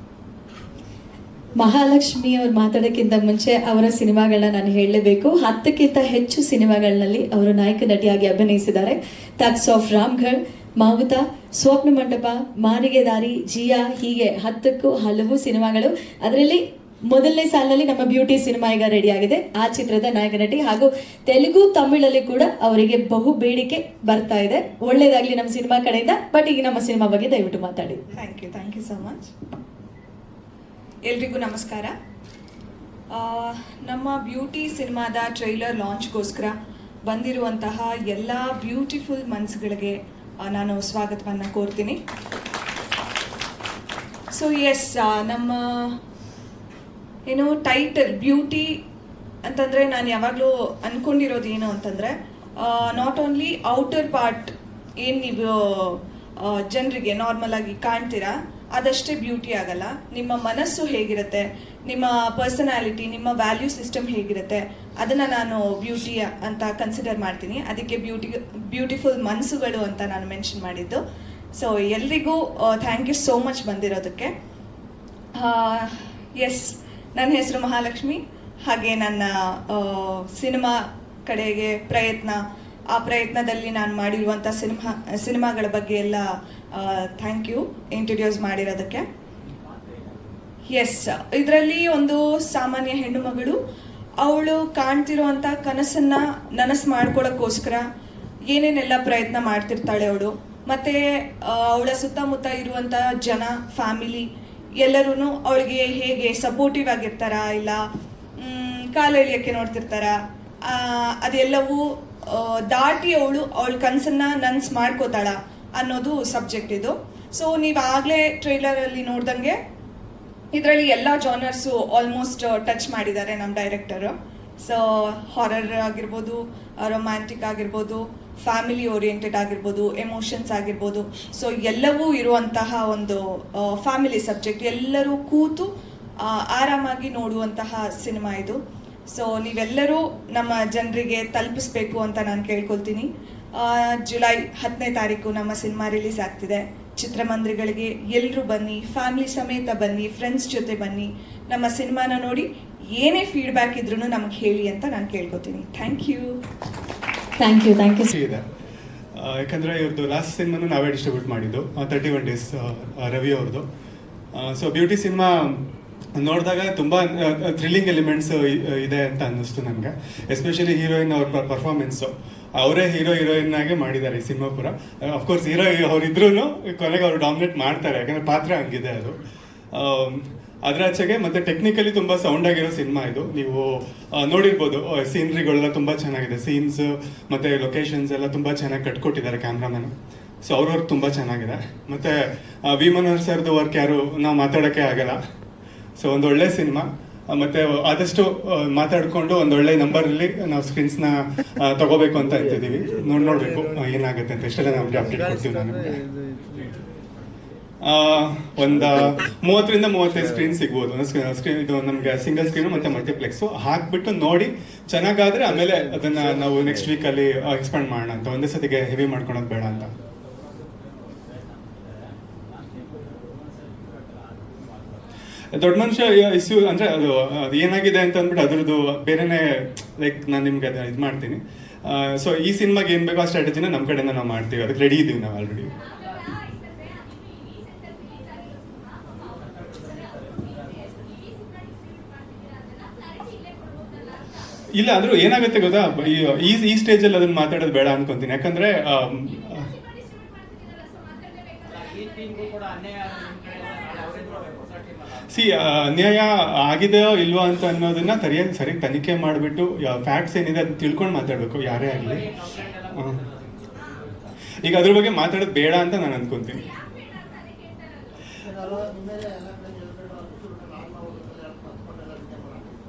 ಮಹಾಲಕ್ಷ್ಮಿ ಅವ್ರು ಮಾತಾಡೋಕ್ಕಿಂತ ಮುಂಚೆ ಅವರ ಸಿನಿಮಾಗಳನ್ನ ನಾನು ಹೇಳಲೇಬೇಕು. 10ಕ್ಕಿಂತ ಹೆಚ್ಚು ಸಿನಿಮಾಗಳಲ್ಲಿ ಅವರು ನಾಯಕ ನಟಿಯಾಗಿ ಅಭಿನಯಿಸಿದ್ದಾರೆ. ಥಗ್ಸ್ ಆಫ್ ರಾಮ್ಗಢ್, ಮಾವುತ, ಸ್ವಪ್ನ ಮಂಟಪ, ಮಾರಿಗೆ ದಾರಿ, ಜಿಯಾ, ಹೀಗೆ 10ಕ್ಕೂ ಹಲವು ಸಿನಿಮಾಗಳು. ಅದರಲ್ಲಿ ಮೊದಲನೇ ಸಾಲಿನಲ್ಲಿ ನಮ್ಮ ಬ್ಯೂಟಿ ಸಿನಿಮಾ ಈಗ ರೆಡಿ ಆಗಿದೆ. ಆ ಚಿತ್ರದ ನಾಯಕ ನಟಿ ಹಾಗೂ ತೆಲುಗು, ತಮಿಳಲ್ಲಿ ಕೂಡ ಅವರಿಗೆ ಬಹು ಬೇಡಿಕೆ ಬರ್ತಾ ಇದೆ. ಒಳ್ಳೇದಾಗ್ಲಿ ನಮ್ಮ ಸಿನಿಮಾ ಕಡೆಯಿಂದ. ಬಟ್ ಈಗ ನಮ್ಮ ಸಿನಿಮಾ ಬಗ್ಗೆ ದಯವಿಟ್ಟು ಮಾತಾಡಿ. Thank you so much. ಎಲ್ರಿಗೂ ನಮಸ್ಕಾರ. ನಮ್ಮ ಬ್ಯೂಟಿ ಸಿನಿಮಾದ ಟ್ರೈಲರ್ ಲಾಂಚ್ಗೋಸ್ಕರ ಬಂದಿರುವಂತಹ ಎಲ್ಲ ಬ್ಯೂಟಿಫುಲ್ ಮನ್ಸ್ಗಳಿಗೆ ನಾನು ಸ್ವಾಗತವನ್ನು ಕೋರ್ತೀನಿ. ಸೊ ಎಸ್, ನಮ್ಮ ಟೈಟಲ್ ಬ್ಯೂಟಿ ಅಂತಂದರೆ ನಾನು ಯಾವಾಗಲೂ ಅಂದ್ಕೊಂಡಿರೋದು ಏನು ಅಂತಂದರೆ, ನಾಟ್ ಓನ್ಲಿ ಔಟರ್ ಪಾರ್ಟ್ ಏನು ನೀವು ಜನರಿಗೆ ನಾರ್ಮಲ್ ಆಗಿ ಕಾಣ್ತೀರಾ ಅದಷ್ಟೇ ಬ್ಯೂಟಿ ಆಗಲ್ಲ. ನಿಮ್ಮ ಮನಸ್ಸು ಹೇಗಿರುತ್ತೆ, ನಿಮ್ಮ ಪರ್ಸನಾಲಿಟಿ, ನಿಮ್ಮ ವ್ಯಾಲ್ಯೂ ಸಿಸ್ಟಮ್ ಹೇಗಿರುತ್ತೆ, ಅದನ್ನು ನಾನು ಬ್ಯೂಟಿ ಅಂತ ಕನ್ಸಿಡರ್ ಮಾಡ್ತೀನಿ. ಅದಕ್ಕೆ ಬ್ಯೂಟಿಫುಲ್ ಮನಸ್ಸುಗಳು ಅಂತ ನಾನು ಮೆನ್ಷನ್ ಮಾಡಿದ್ದು. ಸೊ ಎಲ್ರಿಗೂ ಥ್ಯಾಂಕ್ ಯು ಸೋ ಮಚ್ ಬಂದಿರೋದಕ್ಕೆ. ಎಸ್, ನನ್ನ ಹೆಸರು ಮಹಾಲಕ್ಷ್ಮಿ. ಹಾಗೆ ನನ್ನ ಸಿನಿಮಾ ಕಡೆಗೆ ಆ ಪ್ರಯತ್ನದಲ್ಲಿ ನಾನು ಮಾಡಿರುವಂಥ ಸಿನಿಮಾಗಳ ಬಗ್ಗೆ ಎಲ್ಲ ಥ್ಯಾಂಕ್ ಯು ಇಂಟ್ರೊಡ್ಯೂಸ್ ಮಾಡಿರೋದಕ್ಕೆ. ಎಸ್, ಇದರಲ್ಲಿ ಒಂದು ಸಾಮಾನ್ಯ ಹೆಣ್ಣು ಮಗಳು, ಅವಳು ಕಾಣ್ತಿರೋವಂಥ ಕನಸನ್ನು ನನಸು ಮಾಡ್ಕೊಳ್ಳೋಕ್ಕೋಸ್ಕರ ಏನೇನೆಲ್ಲ ಪ್ರಯತ್ನ ಮಾಡ್ತಿರ್ತಾಳೆ ಅವಳು. ಮತ್ತು ಅವಳ ಸುತ್ತಮುತ್ತ ಇರುವಂಥ ಜನ, ಫ್ಯಾಮಿಲಿ ಎಲ್ಲರೂ ಅವಳಿಗೆ ಹೇಗೆ ಸಪೋರ್ಟಿವ್ ಆಗಿರ್ತಾರ, ಇಲ್ಲ ಕಾಲೆಳೆಯೋಕ್ಕೆ ನೋಡ್ತಿರ್ತಾರ, ಅದೆಲ್ಲವೂ ದಾಟಿ ಅವಳ ಕನಸನ್ನು ನನಸು ಮಾಡ್ಕೋತಾಳ ಅನ್ನೋದು ಸಬ್ಜೆಕ್ಟ್ ಇದು. ಸೊ ನೀವು ಆಗಲೇ ಟ್ರೈಲರಲ್ಲಿ ನೋಡ್ದಂಗೆ ಇದರಲ್ಲಿ ಎಲ್ಲ ಜಾನರ್ಸು ಆಲ್ಮೋಸ್ಟ್ ಟಚ್ ಮಾಡಿದ್ದಾರೆ ನಮ್ಮ ಡೈರೆಕ್ಟರು. ಸೊ ಹಾರರ್ ಆಗಿರ್ಬೋದು, ರೊಮ್ಯಾಂಟಿಕ್ ಆಗಿರ್ಬೋದು, ಫ್ಯಾಮಿಲಿ ಓರಿಯೆಂಟೆಡ್ ಆಗಿರ್ಬೋದು, ಎಮೋಷನ್ಸ್ ಆಗಿರ್ಬೋದು. ಸೊ ಎಲ್ಲವೂ ಇರುವಂತಹ ಒಂದು ಫ್ಯಾಮಿಲಿ ಸಬ್ಜೆಕ್ಟ್, ಎಲ್ಲರೂ ಕೂತು ಆರಾಮಾಗಿ ನೋಡುವಂತಹ ಸಿನಿಮಾ ಇದು. ಸೊ ನೀವೆಲ್ಲರೂ ನಮ್ಮ ಜನರಿಗೆ ತಲುಪಿಸ್ಬೇಕು ಅಂತ ನಾನು ಕೇಳ್ಕೊಳ್ತೀನಿ. ಜುಲೈ 10ನೇ ತಾರೀಕು ನಮ್ಮ ಸಿನಿಮಾ ರಿಲೀಸ್ ಆಗ್ತಿದೆ. ಚಿತ್ರಮಂದಿರಗಳಿಗೆ ಎಲ್ಲರೂ ಬನ್ನಿ, ಫ್ಯಾಮಿಲಿ ಸಮೇತ ಬನ್ನಿ, ಫ್ರೆಂಡ್ಸ್ ಜೊತೆ ಬನ್ನಿ, ನಮ್ಮ ಸಿನಿಮಾನ ನೋಡಿ ಏನೇ ಫೀಡ್ಬ್ಯಾಕ್ ಇದ್ರೂ ನಮಗೆ ಹೇಳಿ ಅಂತ ನಾನು ಕೇಳ್ಕೊತೀನಿ. Thank you. ಇದೆ. ಯಾಕಂದರೆ ಇವ್ರದ್ದು ಲಾಸ್ಟ್ ಸಿನಿಮಾನು ನಾವೇ ಡಿಸ್ಟ್ರಿಬ್ಯೂಟ್ ಮಾಡಿದ್ದು, 31 ಡೇಸ್ ರವಿ ಅವ್ರದ್ದು. ಸೊ ಬ್ಯೂಟಿ ಸಿನಿಮಾ ನೋಡಿದಾಗ ತುಂಬ ಥ್ರಿಲ್ಲಿಂಗ್ ಎಲಿಮೆಂಟ್ಸ್ ಇದೆ ಅಂತ ಅನ್ನಿಸ್ತು ನನಗೆ. ಎಸ್ಪೆಷಲಿ ಹೀರೋಯಿನ್ ಅವ್ರ ಪರ್ಫಾರ್ಮೆನ್ಸು, ಅವರೇ ಹೀರೋಯಿನ್ ಆಗಿ ಮಾಡಿದ್ದಾರೆ ಈ ಸಿನಿಮಾ ಪೂರ. ಅಫ್ಕೋರ್ಸ್ ಅವರಿದ್ರೂ ಕೊನೆಗೆ ಅವರು ಡಾಮಿನೇಟ್ ಮಾಡ್ತಾರೆ, ಯಾಕಂದರೆ ಪಾತ್ರ ಹಂಗಿದೆ ಅದು. ಅದರ ಆಚೆಗೆ ಮತ್ತೆ ಟೆಕ್ನಿಕಲಿ ತುಂಬ ಸೌಂಡ್ ಆಗಿರೋ ಸಿನಿಮಾ ಇದು. ನೀವು ನೋಡಿರ್ಬೋದು, ಸೀನ್ರಿಗಳೆಲ್ಲ ತುಂಬ ಚೆನ್ನಾಗಿದೆ, ಸೀನ್ಸ್ ಮತ್ತು ಲೊಕೇಶನ್ಸ್ ಎಲ್ಲ ತುಂಬ ಚೆನ್ನಾಗಿ ಕಟ್ಕೊಟ್ಟಿದ್ದಾರೆ ಕ್ಯಾಮ್ರಾಮನ್. ಸೊ ಅವ್ರವ್ರಿಗೆ ತುಂಬ ಚೆನ್ನಾಗಿದೆ. ಮತ್ತು ವಿ ಮನೋಹರ್ ಸರ್ದು ವರ್ಕ್ ಯಾರು ನಾವು ಮಾತಾಡೋಕ್ಕೆ ಆಗಲ್ಲ. ಸೊ ಒಂದು ಒಳ್ಳೆ ಸಿನಿಮಾ, ಮತ್ತು ಆದಷ್ಟು ಮಾತಾಡಿಕೊಂಡು ಒಂದೊಳ್ಳೆ ನಂಬರಲ್ಲಿ ನಾವು ಸ್ಕ್ರೀನ್ಸ್ನ ತಗೋಬೇಕು ಅಂತ ಇರ್ತಿದ್ದೀವಿ. ನೋಡಬೇಕು ಏನಾಗುತ್ತೆ ಅಂತ. ಇಷ್ಟೆಲ್ಲ ನಾವು ಅಪ್ಡೇಟ್ ಕೊಡ್ತೀವಿ. ನಾನು ಒಂದು 30-35 ಸ್ಕ್ರೀನ್ ಸಿಗ್ಬೋದು. ಸ್ಕ್ರೀನ್ ಇದು ನಮಗೆ ಸಿಂಗಲ್ ಸ್ಕ್ರೀನು ಮತ್ತು ಮಲ್ಟಿಪ್ಲೆಕ್ಸು ಹಾಕ್ಬಿಟ್ಟು ನೋಡಿ ಚೆನ್ನಾಗಾದರೆ ಆಮೇಲೆ ಅದನ್ನು ನಾವು ನೆಕ್ಸ್ಟ್ ವೀಕಲ್ಲಿ ಎಕ್ಸ್ಪಾಂಡ್ ಮಾಡೋಣ ಅಂತ. ಒಂದೇ ಸತಿಗೆ ಹೆವಿ ಮಾಡ್ಕೊಳೋದು ಬೇಡ ಅಂತ. ದೊಡ್ಡ ಮನುಷ್ಯ ಇಶ್ಯೂ ಅಂದರೆ ಅದು ಏನಾಗಿದೆ ಅಂತ ಅಂದ್ಬಿಟ್ಟು ಅದ್ರದ್ದು ಬೇರೆನೇ ಲೈಕ್ ನಾನು ನಿಮ್ಗೆ ಅದು ಇದು ಮಾಡ್ತೀನಿ. ಸೊ ಈ ಸಿನಿಮಾಗೆ ಏನು ಬೇಕೋ ಆ ಸ್ಟ್ರಾಟಜಿನ ನಮ್ಮ ಕಡೆಯಿಂದ ನಾವು ಮಾಡ್ತೀವಿ. ಅದಕ್ಕೆ ರೆಡಿ ಇದ್ದೀವಿ ನಾವು ಆಲ್ರೆಡಿ. ಇಲ್ಲ ಅಂದ್ರೂ ಏನಾಗುತ್ತೆ ಗೊತ್ತಾ, ಈ ಸ್ಟೇಜಲ್ಲಿ ಅದನ್ನ ಮಾತಾಡೋದು ಬೇಡ ಅನ್ಕೊಂತೀನಿ. ಯಾಕಂದ್ರೆ ಅನ್ಯಾಯ ಆಗಿದೆಯೋ ಇಲ್ವೋ ಅಂತ ಅನ್ನೋದನ್ನ ಸರಿಯಾಗಿ ತನಿಖೆ ಮಾಡಿಬಿಟ್ಟು ಫ್ಯಾಕ್ಟ್ಸ್ ಏನಿದೆ ಅದನ್ನ ತಿಳ್ಕೊಂಡು ಮಾತಾಡಬೇಕು ಯಾರೇ ಆಗಲಿ. ಈಗ ಅದ್ರ ಬಗ್ಗೆ ಮಾತಾಡೋದು ಬೇಡ ಅಂತ ನಾನು ಅನ್ಕೊಂತೀನಿ.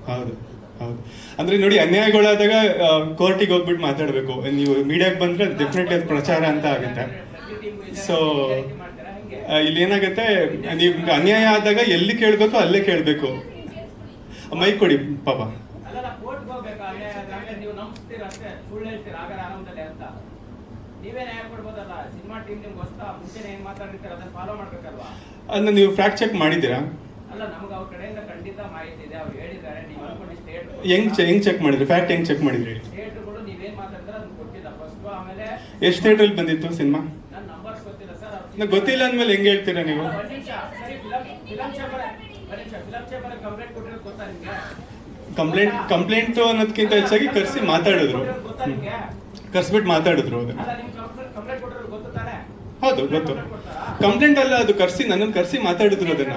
ಹೌದು ಹೌದು. ಅಂದ್ರೆ ನೋಡಿ, ಅನ್ಯಾಯಗಳಾದಾಗ ಕೋರ್ಟಿಗೆ ಹೋಗ್ಬಿಟ್ಟು ಮಾತಾಡಬೇಕು. ನೀವು ಮೀಡಿಯಾಗೆ ಬಂದ್ರೆ ಡೆಫಿನೆಟ್ಲಿ ಅದು ಪ್ರಚಾರ ಅಂತ ಆಗುತ್ತೆ. ಸೊ ಇಲ್ಲಿ ಏನಾಗುತ್ತೆ, ನೀವು ಅನ್ಯಾಯ ಆದಾಗ ಎಲ್ಲಿ ಕೇಳಬೇಕು ಅಲ್ಲೇ ಕೇಳಬೇಕು. ಮೈಕ್ ಕೊಡಿ ಪಾಪ. ಅದನ್ನ ನೀವು ಫ್ಯಾಕ್ಟ್ ಚೆಕ್ ಮಾಡಿದ್ದೀರಾ? ಹೆಂಗ್ ಚೆಕ್ ಮಾಡಿದ್ರಿ? ಫ್ಯಾಕ್ಟ್ ಹೆಂಗ್ ಚೆಕ್ ಮಾಡಿದ್ರಿ? ಎಷ್ಟು ಥಿಯೇಟ್ರಲ್ಲಿ ಬಂದಿತ್ತು ಸಿನಿಮಾ? ನಂಗೆ ಗೊತ್ತಿಲ್ಲ ಅಂದ್ಮೇಲೆ ಹೆಂಗ್ ಹೇಳ್ತೀರಾ ನೀವು? ಕಂಪ್ಲೇಂಟ್ ಅನ್ನೋದಕ್ಕಿಂತ ಹೆಚ್ಚಾಗಿ ಕರ್ಸಿ ಮಾತಾಡಿದ್ರು, ಕರ್ಸ್ಬಿಟ್ಟು ಮಾತಾಡಿದ್ರು. ಅದನ್ನ ಹೌದು ಗೊತ್ತು. ಕಂಪ್ಲೇಂಟ್ ಅಲ್ಲ ಅದು, ನನ್ನನ್ನು ಕರ್ಸಿ ಮಾತಾಡಿದ್ರು. ಅದನ್ನ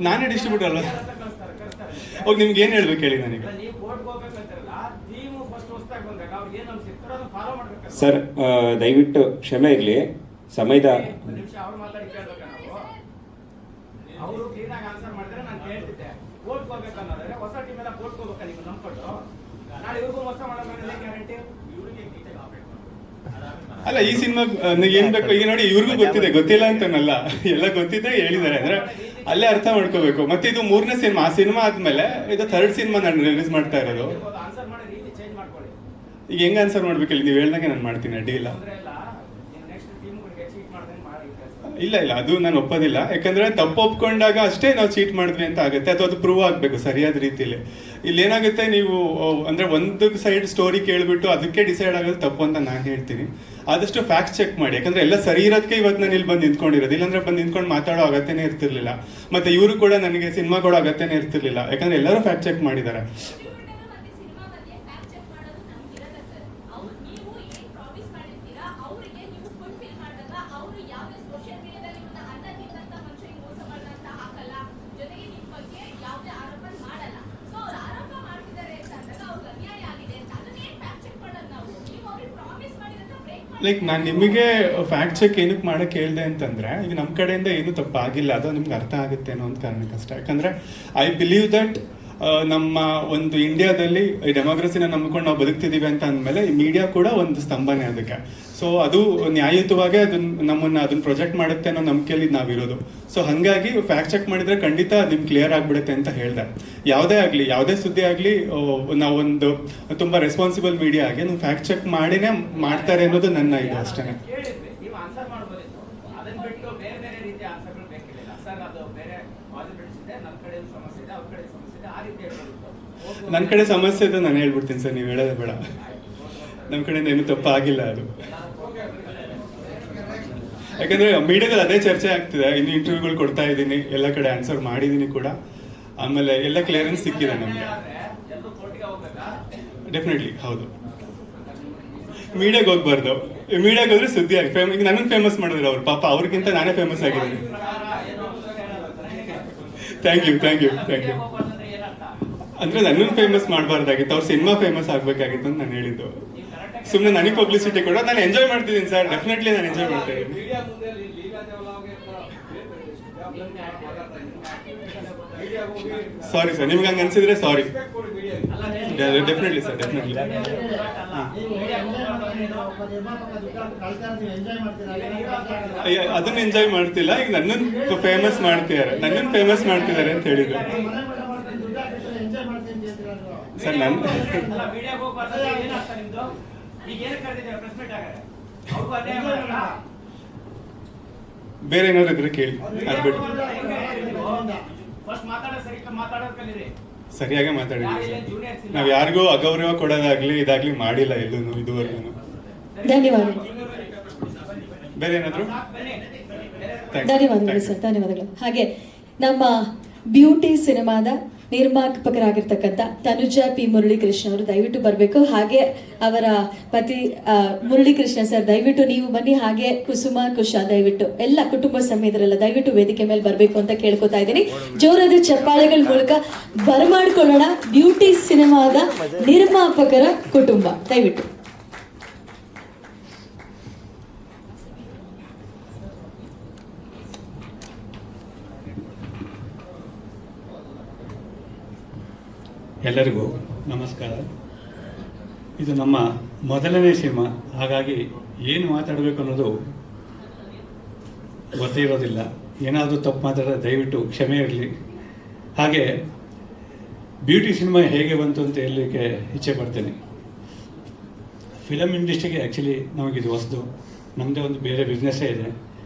ನಾನೇ ಡಿಸ್ಟ್ರಿಬ್ಯೂಟರ್ ಅಲ್ಲ. ಹೋಗಿ ನಿಮ್ಗೆ ಏನ್ ಹೇಳ್ಬೇಕು ಹೇಳಿ ನನಗೆ? ಸರ್ ದಯವಿಟ್ಟು ಕ್ಷಮೆ ಇರಲಿ. ಸಮಯದ ಅಲ್ಲ, ಈ ಸಿನಿಮಾ ಏನ್ ಬೇಕು ಈಗ ನೋಡಿ, ಇವ್ರಿಗೂ ಗೊತ್ತಿದೆ, ಗೊತ್ತಿಲ್ಲ ಅಂತನಲ್ಲ, ಎಲ್ಲ ಗೊತ್ತಿದೆ ಹೇಳಿದ್ದಾರೆ. ಅಂದ್ರೆ ಅಲ್ಲೇ ಅರ್ಥ ಮಾಡ್ಕೋಬೇಕು. ಮತ್ತೆ ಇದು 3ನೇ ಸಿನಿಮಾ. ಆ ಸಿನಿಮಾ ಆದ್ಮೇಲೆ ಇದು 3rd ಸಿನಿಮಾ ನಾನು ರಿಲೀಸ್ ಮಾಡ್ತಾ ಇರೋದು. ಈಗ ಹೆಂಗ್ ಆನ್ಸರ್ ಮಾಡ್ಬೇಕಿಲ್ಲ, ನೀವು ಹೇಳ್ದಂಗೆ ನಾನು ಮಾಡ್ತೀನಿ, ಅಡ್ಡಿ ಇಲ್ಲ. ಇಲ್ಲ ಅದು ನಾನು ಒಪ್ಪೋದಿಲ್ಲ. ಯಾಕಂದ್ರೆ ತಪ್ಪು ಒಪ್ಕೊಂಡಾಗ ಅಷ್ಟೇ ನಾವು ಚೀಟ್ ಮಾಡಿದ್ವಿ ಅಂತ ಆಗುತ್ತೆ, ಅಥವಾ ಅದು ಪ್ರೂವ್ ಆಗ್ಬೇಕು ಸರಿಯಾದ ರೀತಿಯಲ್ಲಿ. ಇಲ್ಲಿ ಏನಾಗುತ್ತೆ, ನೀವು ಅಂದ್ರೆ ಒಂದು ಸೈಡ್ ಸ್ಟೋರಿ ಕೇಳ್ಬಿಟ್ಟು ಅದಕ್ಕೆ ಡಿಸೈಡ್ ಆಗೋದು ತಪ್ಪು ಅಂತ ನಾನು ಹೇಳ್ತೀನಿ. ಆದಷ್ಟು ಫ್ಯಾಕ್ಟ್ ಚೆಕ್ ಮಾಡಿ. ಯಾಕಂದ್ರೆ ಎಲ್ಲ ಸರಿ ಇರೋದಕ್ಕೆ ಇವತ್ತು ನಾನು ಇಲ್ಲಿ ಬಂದು ನಿಂತ್ಕೊಂಡಿರೋದು. ಇಲ್ಲಾಂದ್ರೆ ಬಂದು ನಿಂತ್ಕೊಂಡು ಮಾತಾಡೋ ಅಗತ್ಯನೇ ಇರ್ತಿರ್ಲಿಲ್ಲ. ಮತ್ತೆ ಇವರು ಕೂಡ ನನಗೆ ಸಿನಿಮಾ ಕೊಡೋ ಅಗತ್ಯನೇ ಇರ್ತಿರ್ಲಿಲ್ಲ. ಯಾಕಂದ್ರೆ ಎಲ್ಲರೂ ಫ್ಯಾಕ್ಟ್ ಚೆಕ್ ಮಾಡಿದ್ದಾರೆ. ಲೈಕ್ ನಾನು ನಿಮಗೆ ಫ್ಯಾಕ್ಟ್ ಚೆಕ್ ಏನಕ್ಕೆ ಮಾಡಕ್ಕೆ ಹೇಳ್ದೆ ಅಂತಂದ್ರೆ, ಈಗ ನಮ್ಮ ಕಡೆಯಿಂದ ಏನು ತಪ್ಪಾಗಿಲ್ಲ, ಅದು ನಿಮ್ಗೆ ಅರ್ಥ ಆಗುತ್ತೆ ಅನ್ನೋ ಒಂದು ಕಾರಣಕ್ಕಷ್ಟೇ. ಯಾಕಂದ್ರೆ ಐ ಬಿಲೀವ್ ದಟ್ ನಮ್ಮ ಒಂದು ಇಂಡಿಯಾದಲ್ಲಿ ಈ ಡೆಮೋಕ್ರಸಿನ ನಂಬ್ಕೊಂಡು ನಾವು ಬದುಕ್ತಿದ್ದೀವಿ ಅಂತ ಅಂದಮೇಲೆ ಈ ಮೀಡಿಯಾ ಕೂಡ ಒಂದು ಸ್ತಂಭನೇ ಅದಕ್ಕೆ. ಸೊ ಅದು ನ್ಯಾಯಯುತವಾಗಿ ಅದನ್ನ ಪ್ರೊಜೆಕ್ಟ್ ಮಾಡುತ್ತೆ ಅನ್ನೋ ನಂಬಿಕೆಯಲ್ಲಿ ನಾವಿರೋದು. ಸೊ ಹಾಗಾಗಿ ಫ್ಯಾಕ್ಟ್ ಚೆಕ್ ಮಾಡಿದ್ರೆ ಖಂಡಿತ ನಿಮ್ಗೆ ಕ್ಲಿಯರ್ ಆಗ್ಬಿಡುತ್ತೆ ಅಂತ ಹೇಳ್ದೆ. ಯಾವುದೇ ಆಗಲಿ, ಯಾವುದೇ ಸುದ್ದಿ ಆಗಲಿ, ನಾವೊಂದು ತುಂಬ ರೆಸ್ಪಾನ್ಸಿಬಲ್ ಮೀಡಿಯಾ ಆಗಿ ನೀವು ಫ್ಯಾಕ್ಟ್ ಚೆಕ್ ಮಾಡಿನೇ ಮಾಡ್ತಾರೆ ಅನ್ನೋದು ನನ್ನ ಇದು ಅಷ್ಟೇ. ನನ್ನ ಕಡೆ ಸಮಸ್ಯೆ ಇದೆ, ನಾನು ಹೇಳ್ಬಿಡ್ತೀನಿ ಸರ್, ನೀವು ಹೇಳೋದೇ ಬೇಡ. ನಮ್ಮ ಕಡೆಯಿಂದ ಏನು ತಪ್ಪಾಗಿಲ್ಲ ಅದು. ಯಾಕಂದ್ರೆ ಮೀಡಿಯಾದಲ್ಲಿ ಅದೇ ಚರ್ಚೆ ಆಗ್ತಿದೆ. ಇನ್ನು ಇಂಟರ್ವ್ಯೂಗಳು ಕೊಡ್ತಾ ಇದ್ದೀನಿ, ಎಲ್ಲ ಕಡೆ ಆನ್ಸರ್ ಮಾಡಿದ್ದೀನಿ ಕೂಡ. ಆಮೇಲೆ ಎಲ್ಲ ಕ್ಲಿಯರೆನ್ಸ್ ಸಿಕ್ಕಿದೆ ನಮಗೆ. ಡೆಫಿನೆಟ್ಲಿ ಹೌದು. ಮೀಡಿಯಾಗೆ ಹೋಗ್ಬಾರ್ದು. ಮೀಡಿಯಾಗೆ ಹೋದ್ರೆ ಸುದ್ದಿ ಆಗಿ ಈಗ ನನ್ನನ್ನು ಫೇಮಸ್ ಮಾಡಿದ್ರು ಅವ್ರು. ಪಾಪ ಅವ್ರಿಗಿಂತ ನಾನೇ ಫೇಮಸ್ ಆಗಿದ್ದೀನಿ. ಥ್ಯಾಂಕ್ ಯು ಅಂದರೆ ನನ್ನನ್ನು ಫೇಮಸ್ ಮಾಡಬಾರ್ದಾಗಿತ್ತು, ಅವ್ರ ಸಿನಿಮಾ ಫೇಮಸ್ ಆಗಬೇಕಾಗಿತ್ತು ಅಂತ ನಾನು ಹೇಳಿದ್ದು. ಸುಮ್ಮನೆ ನನಗೆ ಪಬ್ಲಿಸಿಟಿ ಕೊಡೋ, ನಾನು ಎಂಜಾಯ್ ಮಾಡ್ತಿದ್ದೀನಿ ಸರ್, ಡೆಫಿನೆಟ್ಲಿ ನಾನು ಎಂಜಾಯ್ ಮಾಡ್ತಾ ಇದ್ದೀನಿ. ಸಾರಿ ಸರ್, ನಿಮ್ಗೆ ಹಂಗೆ ಅನ್ಸಿದ್ರೆ ಸಾರಿ. Definitely sir, definitely. ಅದನ್ನ ಎಂಜಾಯ್ ಮಾಡ್ತಿಲ್ಲ, ಈಗ ನನ್ನನ್ನು ಫೇಮಸ್ ಮಾಡ್ತಿದ್ದಾರೆ ಅಂತ ಹೇಳಿದ್ರು ಸರ್. ಬೇರೆ ಏನಾದ್ರು ಇದ್ರೆ ಕೇಳಿ, ಅದ್ಬಿಟ್ಟು ಸರಿಯಾಗಿ ಮಾತಾಡಿದ್ವಿ. ನಾವ್ ಯಾರಿಗೂ ಅಗೌರವ ಕೊಡೋದಾಗ್ಲಿ ಇದಾಗ್ಲಿ ಮಾಡಿಲ್ಲ ಎಲ್ಲೂ ಇದುವರೆಗೂ. ಧನ್ಯವಾದಗಳು. ಬೇರೆ ಏನಾದ್ರು? ಧನ್ಯವಾದಗಳು ಸರ್, ಧನ್ಯವಾದಗಳು. ಹಾಗೆ ನಮ್ಮ ಬ್ಯೂಟಿ ಸಿನಿಮಾದ ನಿರ್ಮಾಪಕರಾಗಿರ್ತಕ್ಕಂಥ ತನುಜಾ ಪಿ ಮುರಳೀಕೃಷ್ಣ ಅವರು ದಯವಿಟ್ಟು ಬರಬೇಕು. ಹಾಗೆ ಅವರ ಪತಿ ಮುರಳೀಕೃಷ್ಣ ಸರ್ ದಯವಿಟ್ಟು ನೀವು ಬನ್ನಿ. ಹಾಗೆ ಕುಸುಮ ಕುಶ ದಯವಿಟ್ಟು ಎಲ್ಲ ಕುಟುಂಬ ಸಮೇತರೆಲ್ಲ ದಯವಿಟ್ಟು ವೇದಿಕೆ ಮೇಲೆ ಬರಬೇಕು ಅಂತ ಕೇಳ್ಕೊತಾ ಇದ್ದೀನಿ. ಜೋರಾದ ಚಪ್ಪಾಳೆಗಳ ಮೂಲಕ ಬರಮಾಡ್ಕೊಳ್ಳೋಣ ಬ್ಯೂಟಿ ಸಿನಿಮಾದ ನಿರ್ಮಾಪಕರ ಕುಟುಂಬ. ದಯವಿಟ್ಟು ಎಲ್ಲರಿಗೂ ನಮಸ್ಕಾರ. ಇದು ನಮ್ಮ ಮೊದಲನೇ ಸಿನಿಮಾ, ಹಾಗಾಗಿ ಏನು ಮಾತಾಡಬೇಕು ಅನ್ನೋದು ಗೊತ್ತೇ ಇರೋದಿಲ್ಲ. ಏನಾದರೂ ತಪ್ಪು ಮಾತಾಡಿದ್ರೆ ದಯವಿಟ್ಟು ಕ್ಷಮೆ ಇರಲಿ. ಹಾಗೆ ಬ್ಯೂಟಿ ಸಿನಿಮಾ ಹೇಗೆ ಬಂತು ಅಂತ ಹೇಳಲಿಕ್ಕೆ ಇಚ್ಛೆ ಪಡ್ತೇನೆ. ಫಿಲಮ್ ಇಂಡಸ್ಟ್ರಿಗೆ ಆ್ಯಕ್ಚುಲಿ ನಮಗಿದು ಹೊಸದು, ನಮ್ಮದೇ ಒಂದು ಬೇರೆ ಬಿಸ್ನೆಸ್ಸೇ ಇದೆ.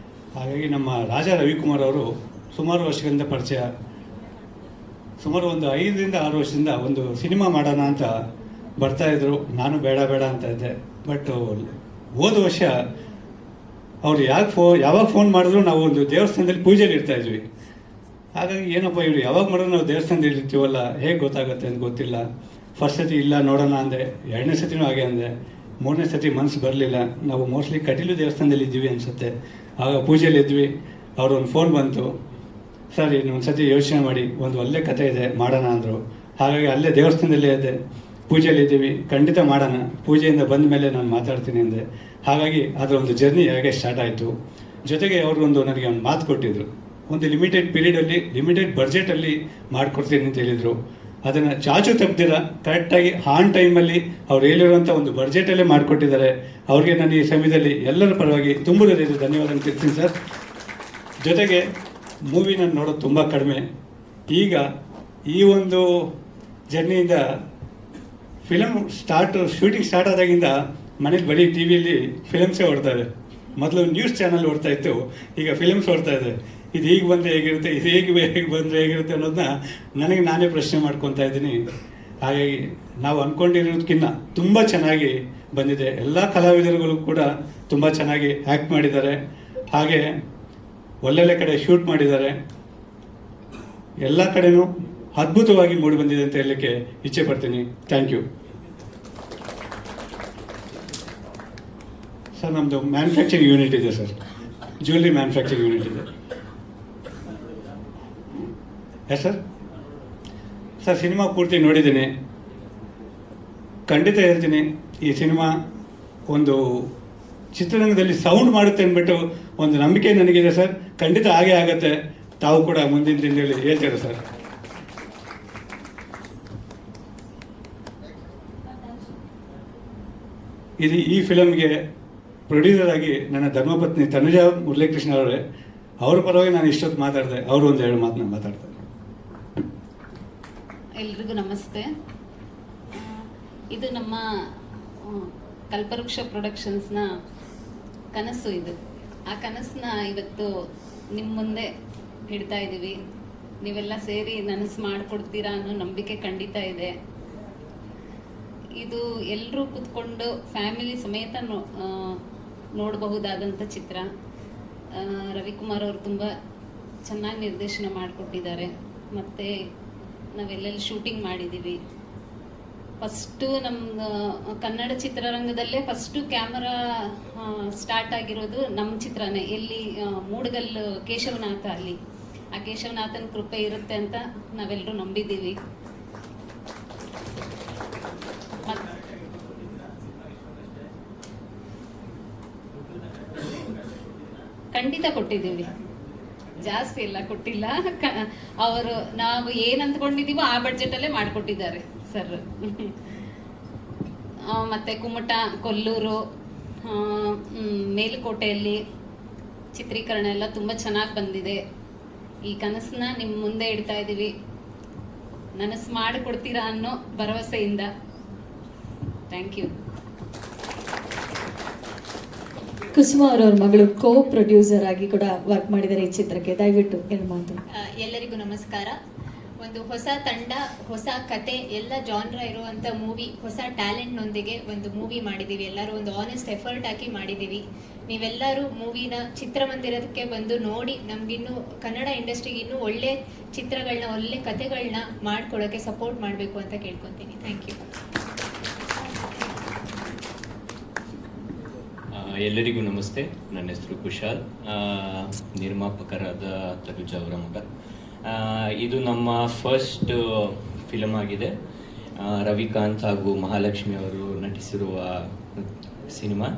ಹಾಗಾಗಿ ನಮ್ಮ ರಾಜಾ ರವಿಕುಮಾರ್ ಅವರು ಸುಮಾರು ವರ್ಷಗಳಿಂದ ಪರಿಚಯ, ಸುಮಾರು ಒಂದು 5 ರಿಂದ 6 ವರ್ಷದಿಂದ ಒಂದು ಸಿನಿಮಾ ಮಾಡೋಣ ಅಂತ ಬರ್ತಾಯಿದ್ರು. ನಾನು ಬೇಡ ಅಂತ ಇದ್ದೆ. ಬಟ್ ಹೋದ ವರ್ಷ ಅವ್ರು ಯಾವಾಗ ಫೋನ್ ಮಾಡಿದ್ರು ನಾವು ಒಂದು ದೇವಸ್ಥಾನದಲ್ಲಿ ಪೂಜೆಯಲ್ಲಿ ಇರ್ತಾಯಿದ್ವಿ. ಹಾಗಾಗಿ ಏನಪ್ಪ ಇವರು ಯಾವಾಗ ಮಾಡಿದ್ರು ನಾವು ದೇವಸ್ಥಾನದಲ್ಲಿ ಇರ್ತೀವಲ್ಲ, ಹೇಗೆ ಗೊತ್ತಾಗುತ್ತೆ ಅಂತ ಗೊತ್ತಿಲ್ಲ. ಫಸ್ಟ್ ಸತಿ ಇಲ್ಲ ನೋಡೋಣ ಅಂದೆ, 2ನೇ ಸತಿನೂ ಹಾಗೆ ಅಂದೆ, 3ನೇ ಸತಿ ಮನಸ್ಸು ಬರಲಿಲ್ಲ. ನಾವು ಮೋಸ್ಟ್ಲಿ ಕಟೀಲು ದೇವಸ್ಥಾನದಲ್ಲಿ ಇದ್ದೀವಿ ಅನಿಸುತ್ತೆ. ಆಗ ಪೂಜೆಯಲ್ಲಿ ಇದ್ವಿ, ಅವ್ರೊಂದು ಫೋನ್ ಬಂತು, ಸರ್ ಇನ್ನೊಂದು ಸತಿ ಯೋಚನೆ ಮಾಡಿ, ಒಂದು ಒಳ್ಳೆ ಕಥೆ ಇದೆ ಮಾಡೋಣ ಅಂದರು. ಹಾಗಾಗಿ ಅಲ್ಲೇ ದೇವಸ್ಥಾನದಲ್ಲೇ ಇದೆ, ಪೂಜೆಯಲ್ಲಿ ಇದ್ದೀವಿ, ಖಂಡಿತ ಮಾಡೋಣ, ಪೂಜೆಯಿಂದ ಬಂದ ಮೇಲೆ ನಾನು ಮಾತಾಡ್ತೀನಿ ಅಂದೆ. ಹಾಗಾಗಿ ಅದರ ಒಂದು ಜರ್ನಿ ಹೇಗೆ ಸ್ಟಾರ್ಟ್ ಆಯಿತು. ಜೊತೆಗೆ ಅವ್ರಿಗೊಂದು ನನಗೆ ಒಂದು ಮಾತು ಕೊಟ್ಟಿದ್ದರು, ಒಂದು ಲಿಮಿಟೆಡ್ ಪೀರಿಯಡಲ್ಲಿ ಲಿಮಿಟೆಡ್ ಬಡ್ಜೆಟಲ್ಲಿ ಮಾಡಿಕೊಡ್ತೀನಿ ಅಂತ ಹೇಳಿದರು. ಅದನ್ನು ಚಾಚು ತಪ್ಪದಿರ ಕರೆಕ್ಟಾಗಿ ಆನ್ ಟೈಮಲ್ಲಿ ಅವ್ರು ಹೇಳಿರುವಂಥ ಒಂದು ಬಡ್ಜೆಟಲ್ಲೇ ಮಾಡಿಕೊಟ್ಟಿದ್ದಾರೆ. ಅವ್ರಿಗೆ ನಾನು ಈ ಸಮಯದಲ್ಲಿ ಎಲ್ಲರ ಪರವಾಗಿ ತುಂಬ ಧನ್ಯವಾದ ತಿಳಿಸ್ತೀನಿ ಸರ್. ಜೊತೆಗೆ ಮೂವಿ ನಾನು ನೋಡೋದು ತುಂಬ ಕಡಿಮೆ. ಈಗ ಈ ಒಂದು ಜರ್ನಿಯಿಂದ ಶೂಟಿಂಗ್ ಸ್ಟಾರ್ಟ್ ಆದಾಗಿಂದ ಮನೇಲಿ ಬರೀ ಟಿ ವಿಯಲ್ಲಿ ಫಿಲಮ್ಸೇ ಓಡ್ತಾ ಇದೆ. ಮೊದಲು ನ್ಯೂಸ್ ಚಾನಲ್ ಓಡ್ತಾ ಇತ್ತು, ಈಗ ಫಿಲಮ್ಸ್ ಓಡ್ತಾ ಇದೆ. ಇದು ಹೀಗೆ ಬಂದರೆ ಹೇಗಿರುತ್ತೆ, ಇದು ಹೇಗೆ ಬಂದರೆ ಹೇಗಿರುತ್ತೆ ಅನ್ನೋದನ್ನ ನನಗೆ ನಾನೇ ಪ್ರಶ್ನೆ ಮಾಡ್ಕೊತಾ ಇದ್ದೀನಿ. ಹಾಗಾಗಿ ನಾವು ಅಂದ್ಕೊಂಡಿರೋದಕ್ಕಿಂತ ತುಂಬ ಚೆನ್ನಾಗಿ ಬಂದಿದೆ. ಎಲ್ಲ ಕಲಾವಿದರುಗಳು ಕೂಡ ತುಂಬ ಚೆನ್ನಾಗಿ ಆ್ಯಕ್ಟ್ ಮಾಡಿದ್ದಾರೆ. ಹಾಗೆ ಒಳ್ಳೊಳ್ಳೆ ಕಡೆ ಶೂಟ್ ಮಾಡಿದ್ದಾರೆ. ಎಲ್ಲ ಕಡೆನೂ ಅದ್ಭುತವಾಗಿ ಮೂಡಿ ಬಂದಿದೆ ಅಂತ ಹೇಳಲಿಕ್ಕೆ ಇಚ್ಛೆ ಪಡ್ತೀನಿ. Thank you sir. ನಮ್ಮದು ಮ್ಯಾನುಫ್ಯಾಕ್ಚರಿಂಗ್ ಯೂನಿಟ್ ಇದೆ ಸರ್, ಜ್ಯುವೆಲ್ರಿ ಮ್ಯಾನುಫ್ಯಾಕ್ಚರಿಂಗ್ ಯೂನಿಟ್ ಇದೆ. ಎಸ್ ಸರ್, ಸಿನಿಮಾ ಪೂರ್ತಿ ನೋಡಿದ್ದೀನಿ. ಖಂಡಿತ ಹೇಳ್ತೀನಿ, ಈ ಸಿನಿಮಾ ಒಂದು ಚಿತ್ರರಂಗದಲ್ಲಿ ಸೌಂಡ್ ಮಾಡುತ್ತೆ ಅಂದ್ಬಿಟ್ಟು ಒಂದು ನಂಬಿಕೆ ನನಗಿದೆ ಸರ್. ಖಂಡಿತ ಹಾಗೆ ಆಗುತ್ತೆ. ತಾವು ಕೂಡ ಮುಂದಿನ ದಿನದಲ್ಲಿ ಹೇಳ್ತೀರ ಸರ್. ಈ ಫಿಲಮ್ಗೆ ಪ್ರೊಡ್ಯೂಸರ್ ಆಗಿ ನನ್ನ ಧರ್ಮಪತ್ನಿ ತನುಜಾ ಮುರಳೀಕೃಷ್ಣ ಅವರೇ, ಅವ್ರ ಪರವಾಗಿ ನಾನು ಇಷ್ಟೊತ್ತು ಮಾತಾಡಿದೆ. ಅವರು ಒಂದು 2 ಮಾತನ್ನ ಮಾತಾಡ್ತಾರೆ. ಎಲ್ರಿಗೂ ನಮಸ್ತೆ. ಇದು ನಮ್ಮ ಕಲ್ಪವೃಕ್ಷ ಪ್ರೊಡಕ್ಷನ್ಸ್ನ ಕನಸು. ಇದು ಆ ಕನಸನ್ನ ಇವತ್ತು ನಿಮ್ಮ ಮುಂದೆ ಹಿಡ್ತಾ ಇದ್ದೀವಿ. ನೀವೆಲ್ಲ ಸೇರಿ ನನಸು ಮಾಡಿಕೊಡ್ತೀರಾ ಅನ್ನೋ ನಂಬಿಕೆ ಖಂಡಿತ ಇದೆ. ಇದು ಎಲ್ಲರೂ ಕೂತ್ಕೊಂಡು ಫ್ಯಾಮಿಲಿ ಸಮೇತ ನೋಡಬಹುದಾದಂಥ ಚಿತ್ರ. ರವಿಕುಮಾರ್ ಅವರು ತುಂಬ ಚೆನ್ನಾಗಿ ನಿರ್ದೇಶನ ಮಾಡಿಕೊಟ್ಟಿದ್ದಾರೆ. ಮತ್ತು ನಾವೆಲ್ಲೆಲ್ಲಿ ಶೂಟಿಂಗ್ ಮಾಡಿದ್ದೀವಿ. ಫಸ್ಟು ನಮ್ಮ ಕನ್ನಡ ಚಿತ್ರರಂಗದಲ್ಲೇ ಫಸ್ಟು ಕ್ಯಾಮರಾ ಸ್ಟಾರ್ಟ್ ಆಗಿರೋದು ನಮ್ಮ ಚಿತ್ರನೇ. ಎಲ್ಲಿ ಮೂಡಗಲ್ ಕೇಶವನಾಥ ಅಲ್ಲಿ ಆ ಕೇಶವನಾಥನ ಕೃಪೆ ಇರುತ್ತೆ ಅಂತ ನಾವೆಲ್ಲರೂ ನಂಬಿದ್ದೀವಿ. ಖಂಡಿತ ಕೊಟ್ಟಿದ್ದೀವಿ, ಜಾಸ್ತಿ ಎಲ್ಲ ಕೊಟ್ಟಿಲ್ಲ. ಅವರು ನಾವು ಏನು ಅಂದ್ಕೊಂಡಿದ್ದೀವೋ ಆ ಬಡ್ಜೆಟಲ್ಲೇ ಮಾಡಿಕೊಟ್ಟಿದ್ದಾರೆ ಸರ್. ಮತ್ತು ಕುಮಟ, ಕೊಲ್ಲೂರು, ಮೇಲುಕೋಟೆಯಲ್ಲಿ ಚಿತ್ರೀಕರಣ ಎಲ್ಲ ತುಂಬ ಚೆನ್ನಾಗಿ ಬಂದಿದೆ. ಈ ಕನಸನ್ನ ನಿಮ್ಮ ಮುಂದೆ ಇಡ್ತಾ ಇದ್ದೀವಿ, ನನಸು ಮಾಡಿಕೊಡ್ತೀರಾ ಅನ್ನೋ ಭರವಸೆಯಿಂದ. Thank you. ಕುಸುಮ ಅವರವ್ರ ಮಗಳು ಕೋ ಪ್ರೊಡ್ಯೂಸರ್ ಆಗಿ ಕೂಡ ವರ್ಕ್ ಮಾಡಿದ್ದಾರೆ ಈ ಚಿತ್ರಕ್ಕೆ. ದಯವಿಟ್ಟು ಏನು ಮಾತು. ಎಲ್ಲರಿಗೂ ನಮಸ್ಕಾರ. ಒಂದು ಹೊಸ ತಂಡ, ಹೊಸ ಕತೆ, ಎಲ್ಲ ಜಾನ್ರ ಇರುವಂಥ ಮೂವಿ, ಹೊಸ ಟ್ಯಾಲೆಂಟ್ನೊಂದಿಗೆ ಒಂದು ಮೂವಿ ಮಾಡಿದ್ದೀವಿ. ಎಲ್ಲರೂ ಒಂದು ಆನೆಸ್ಟ್ ಎಫರ್ಟ್ ಹಾಕಿ ಮಾಡಿದ್ದೀವಿ. ನೀವೆಲ್ಲರೂ ಮೂವಿನ ಚಿತ್ರಮಂದಿರಕ್ಕೆ ಬಂದು ನೋಡಿ ನಮಗಿನ್ನೂ ಕನ್ನಡ ಇಂಡಸ್ಟ್ರಿಗೆ ಇನ್ನೂ ಒಳ್ಳೆ ಚಿತ್ರಗಳನ್ನ, ಒಳ್ಳೆ ಕತೆಗಳನ್ನ ಮಾಡ್ಕೊಡೋಕ್ಕೆ ಸಪೋರ್ಟ್ ಮಾಡಬೇಕು ಅಂತ ಕೇಳ್ಕೊತೀನಿ. Thank you. ಎಲ್ಲರಿಗೂ ನಮಸ್ತೆ. ನನ್ನ ಹೆಸರು ಕುಶಾಲ್, ನಿರ್ಮಾಪಕರಾದ ತನುಜ ಅವರ ಮಗ. ಇದು ನಮ್ಮ ಫಸ್ಟ್ ಫಿಲಮ್ ಆಗಿದೆ. ರವಿಕಾಂತ್ ಹಾಗೂ ಮಹಾಲಕ್ಷ್ಮಿ ಅವರು ನಟಿಸಿರುವ ಸಿನಿಮಾ.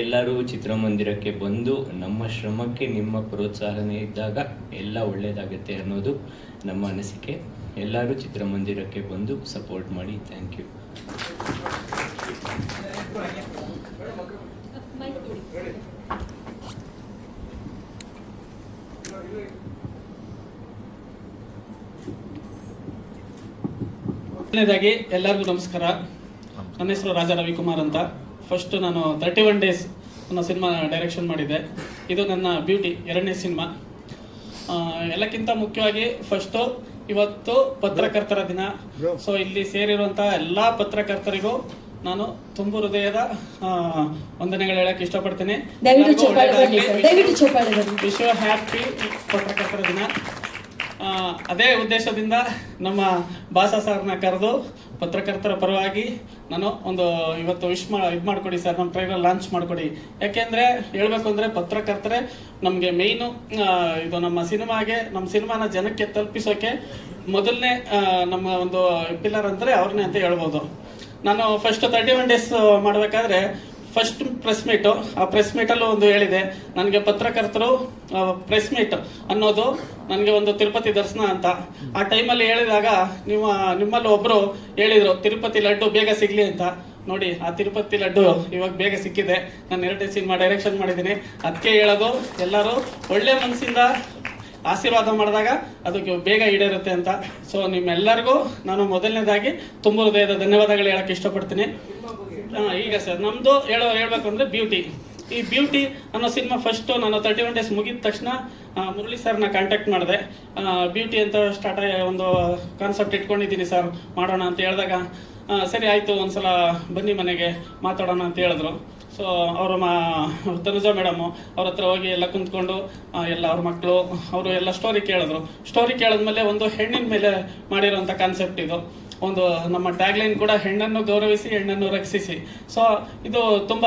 ಎಲ್ಲರೂ ಚಿತ್ರಮಂದಿರಕ್ಕೆ ಬಂದು ನಮ್ಮ ಶ್ರಮಕ್ಕೆ ನಿಮ್ಮ ಪ್ರೋತ್ಸಾಹನೆ ಇದ್ದಾಗ ಎಲ್ಲ ಒಳ್ಳೆಯದಾಗುತ್ತೆ ಅನ್ನೋದು ನಮ್ಮ ಅನಿಸಿಕೆ. ಎಲ್ಲರೂ ಚಿತ್ರಮಂದಿರಕ್ಕೆ ಬಂದು ಸಪೋರ್ಟ್ ಮಾಡಿ. Thank you. ಮೊದಲನೇದಾಗಿ ಎಲ್ಲರಿಗೂ ನಮಸ್ಕಾರ. ನನ್ನ ಹೆಸರು ರಾಜಾ ರವಿಕುಮಾರ್ ಅಂತ. ಫಸ್ಟ್ ನಾನು 31 ಡೇಸ್ ಅನ್ನೋ ಸಿನಿಮಾ ಡೈರೆಕ್ಷನ್ ಮಾಡಿದ್ದೆ. ಇದು ನನ್ನ ಬ್ಯೂಟಿ 2ನೇ ಸಿನಿಮಾ. ಎಲ್ಲಕ್ಕಿಂತ ಮುಖ್ಯವಾಗಿ ಫಸ್ಟು ಇವತ್ತು ಪತ್ರಕರ್ತರ ದಿನ. ಸೊ ಇಲ್ಲಿ ಸೇರಿರುವಂಥ ಎಲ್ಲ ಪತ್ರಕರ್ತರಿಗೂ ನಾನು ತುಂಬ ಹೃದಯದ ವಂದನೆಗಳು ಹೇಳಕ್ಕೆ ಇಷ್ಟಪಡ್ತೀನಿ. ವಿಶ್ವ ಹ್ಯಾಪಿ ಪತ್ರಕರ್ತರ ದಿನ. ಅದೇ ಉದ್ದೇಶದಿಂದ ನಮ್ಮ ಬಾಸ ಸರ್ನ ಕರೆದು ಪತ್ರಕರ್ತರ ಪರವಾಗಿ ನಾನು ಒಂದು ಇವತ್ತು ಇದು ಮಾಡಿಕೊಡಿ ಸರ್, ನಮ್ಮ ಟ್ರೈಲರ್ ಲಾಂಚ್ ಮಾಡಿಕೊಡಿ. ಯಾಕೆಂದರೆ ಹೇಳಬೇಕು ಅಂದರೆ ಪತ್ರಕರ್ತರೇ ನಮಗೆ ಮೇಯ್ನು. ಇದು ನಮ್ಮ ಸಿನಿಮಾನ ಜನಕ್ಕೆ ತಲುಪಿಸೋಕ್ಕೆ ಮೊದಲನೇ ನಮ್ಮ ಒಂದು ಪಿಲ್ಲರ್ ಅಂದರೆ ಅವ್ರನ್ನೇ ಅಂತ ಹೇಳ್ಬೋದು. ನಾನು ಫಸ್ಟ್ 31 ಡೇಸ್ ಮಾಡಬೇಕಾದ್ರೆ ಫಸ್ಟ್ ಪ್ರೆಸ್ ಮೀಟು. ಆ ಪ್ರೆಸ್ ಮೀಟಲ್ಲೂ ಒಂದು ಹೇಳಿದೆ, ನನಗೆ ಪತ್ರಕರ್ತರು ಪ್ರೆಸ್ ಮೀಟ್ ಅನ್ನೋದು ನನಗೆ ಒಂದು ತಿರುಪತಿ ದರ್ಶನ ಅಂತ. ಆ ಟೈಮಲ್ಲಿ ಹೇಳಿದಾಗ ನಿಮ್ಮಲ್ಲಿ ಒಬ್ಬರು ಹೇಳಿದರು ತಿರುಪತಿ ಲಡ್ಡು ಬೇಗ ಸಿಗಲಿ ಅಂತ. ನೋಡಿ, ಆ ತಿರುಪತಿ ಲಡ್ಡು ಇವಾಗ ಬೇಗ ಸಿಕ್ಕಿದೆ. ನಾನು 2 ಸಿನಿಮಾ ಡೈರೆಕ್ಷನ್ ಮಾಡಿದ್ದೀನಿ. ಅದಕ್ಕೆ ಹೇಳೋದು, ಎಲ್ಲರೂ ಒಳ್ಳೆ ಮನಸ್ಸಿಂದ ಆಶೀರ್ವಾದ ಮಾಡಿದಾಗ ಅದಕ್ಕೆ ಬೇಗ ಈಡೇರುತ್ತೆ ಅಂತ. ಸೊ ನಿಮ್ಮೆಲ್ಲರಿಗೂ ನಾನು ಮೊದಲನೇದಾಗಿ ತುಂಬ ಹೃದಯದ ಧನ್ಯವಾದಗಳು ಹೇಳಕ್ಕೆ ಇಷ್ಟಪಡ್ತೀನಿ. ಈಗ ಸರ್ ನಮ್ಮದು ಹೇಳ್ಬೇಕು ಅಂದರೆ ಬ್ಯೂಟಿ. ಈ ಬ್ಯೂಟಿ ಅನ್ನೋ ಸಿನಿಮಾ ಫಸ್ಟು ನಾನು 31 ಡೇಸ್ ಮುಗಿದ ತಕ್ಷಣ ಮುರಳಿ ಸರ್ನ ಕಾಂಟ್ಯಾಕ್ಟ್ ಮಾಡಿದೆ. ಬ್ಯೂಟಿ ಅಂತ ಒಂದು ಕಾನ್ಸೆಪ್ಟ್ ಇಟ್ಕೊಂಡಿದ್ದೀನಿ ಸರ್, ಮಾಡೋಣ ಅಂತ ಹೇಳಿದಾಗ ಸರಿ ಆಯಿತು, ಒಂದ್ಸಲ ಬನ್ನಿ ಮನೆಗೆ ಮಾತಾಡೋಣ ಅಂತ ಹೇಳಿದ್ರು. ಸೊ ಅವರು ತನುಜಾ ಮೇಡಮು ಅವ್ರ ಹತ್ರ ಹೋಗಿ ಎಲ್ಲ ಕುಂತ್ಕೊಂಡು ಎಲ್ಲ ಅವ್ರ ಮಕ್ಕಳು ಅವರು ಎಲ್ಲ ಸ್ಟೋರಿ ಕೇಳಿದ್ರು. ಸ್ಟೋರಿ ಕೇಳಿದ್ಮೇಲೆ ಒಂದು ಹೆಣ್ಣಿನ ಮೇಲೆ ಮಾಡಿರೋಂಥ ಕಾನ್ಸೆಪ್ಟ್ ಇದು. ಒಂದು ನಮ್ಮ ಟ್ಯಾಗ್ಲೈನ್ ಕೂಡ ಹೆಣ್ಣನ್ನು ಗೌರವಿಸಿ, ಹೆಣ್ಣನ್ನು ರಕ್ಷಿಸಿ. ಸೊ ಇದು ತುಂಬ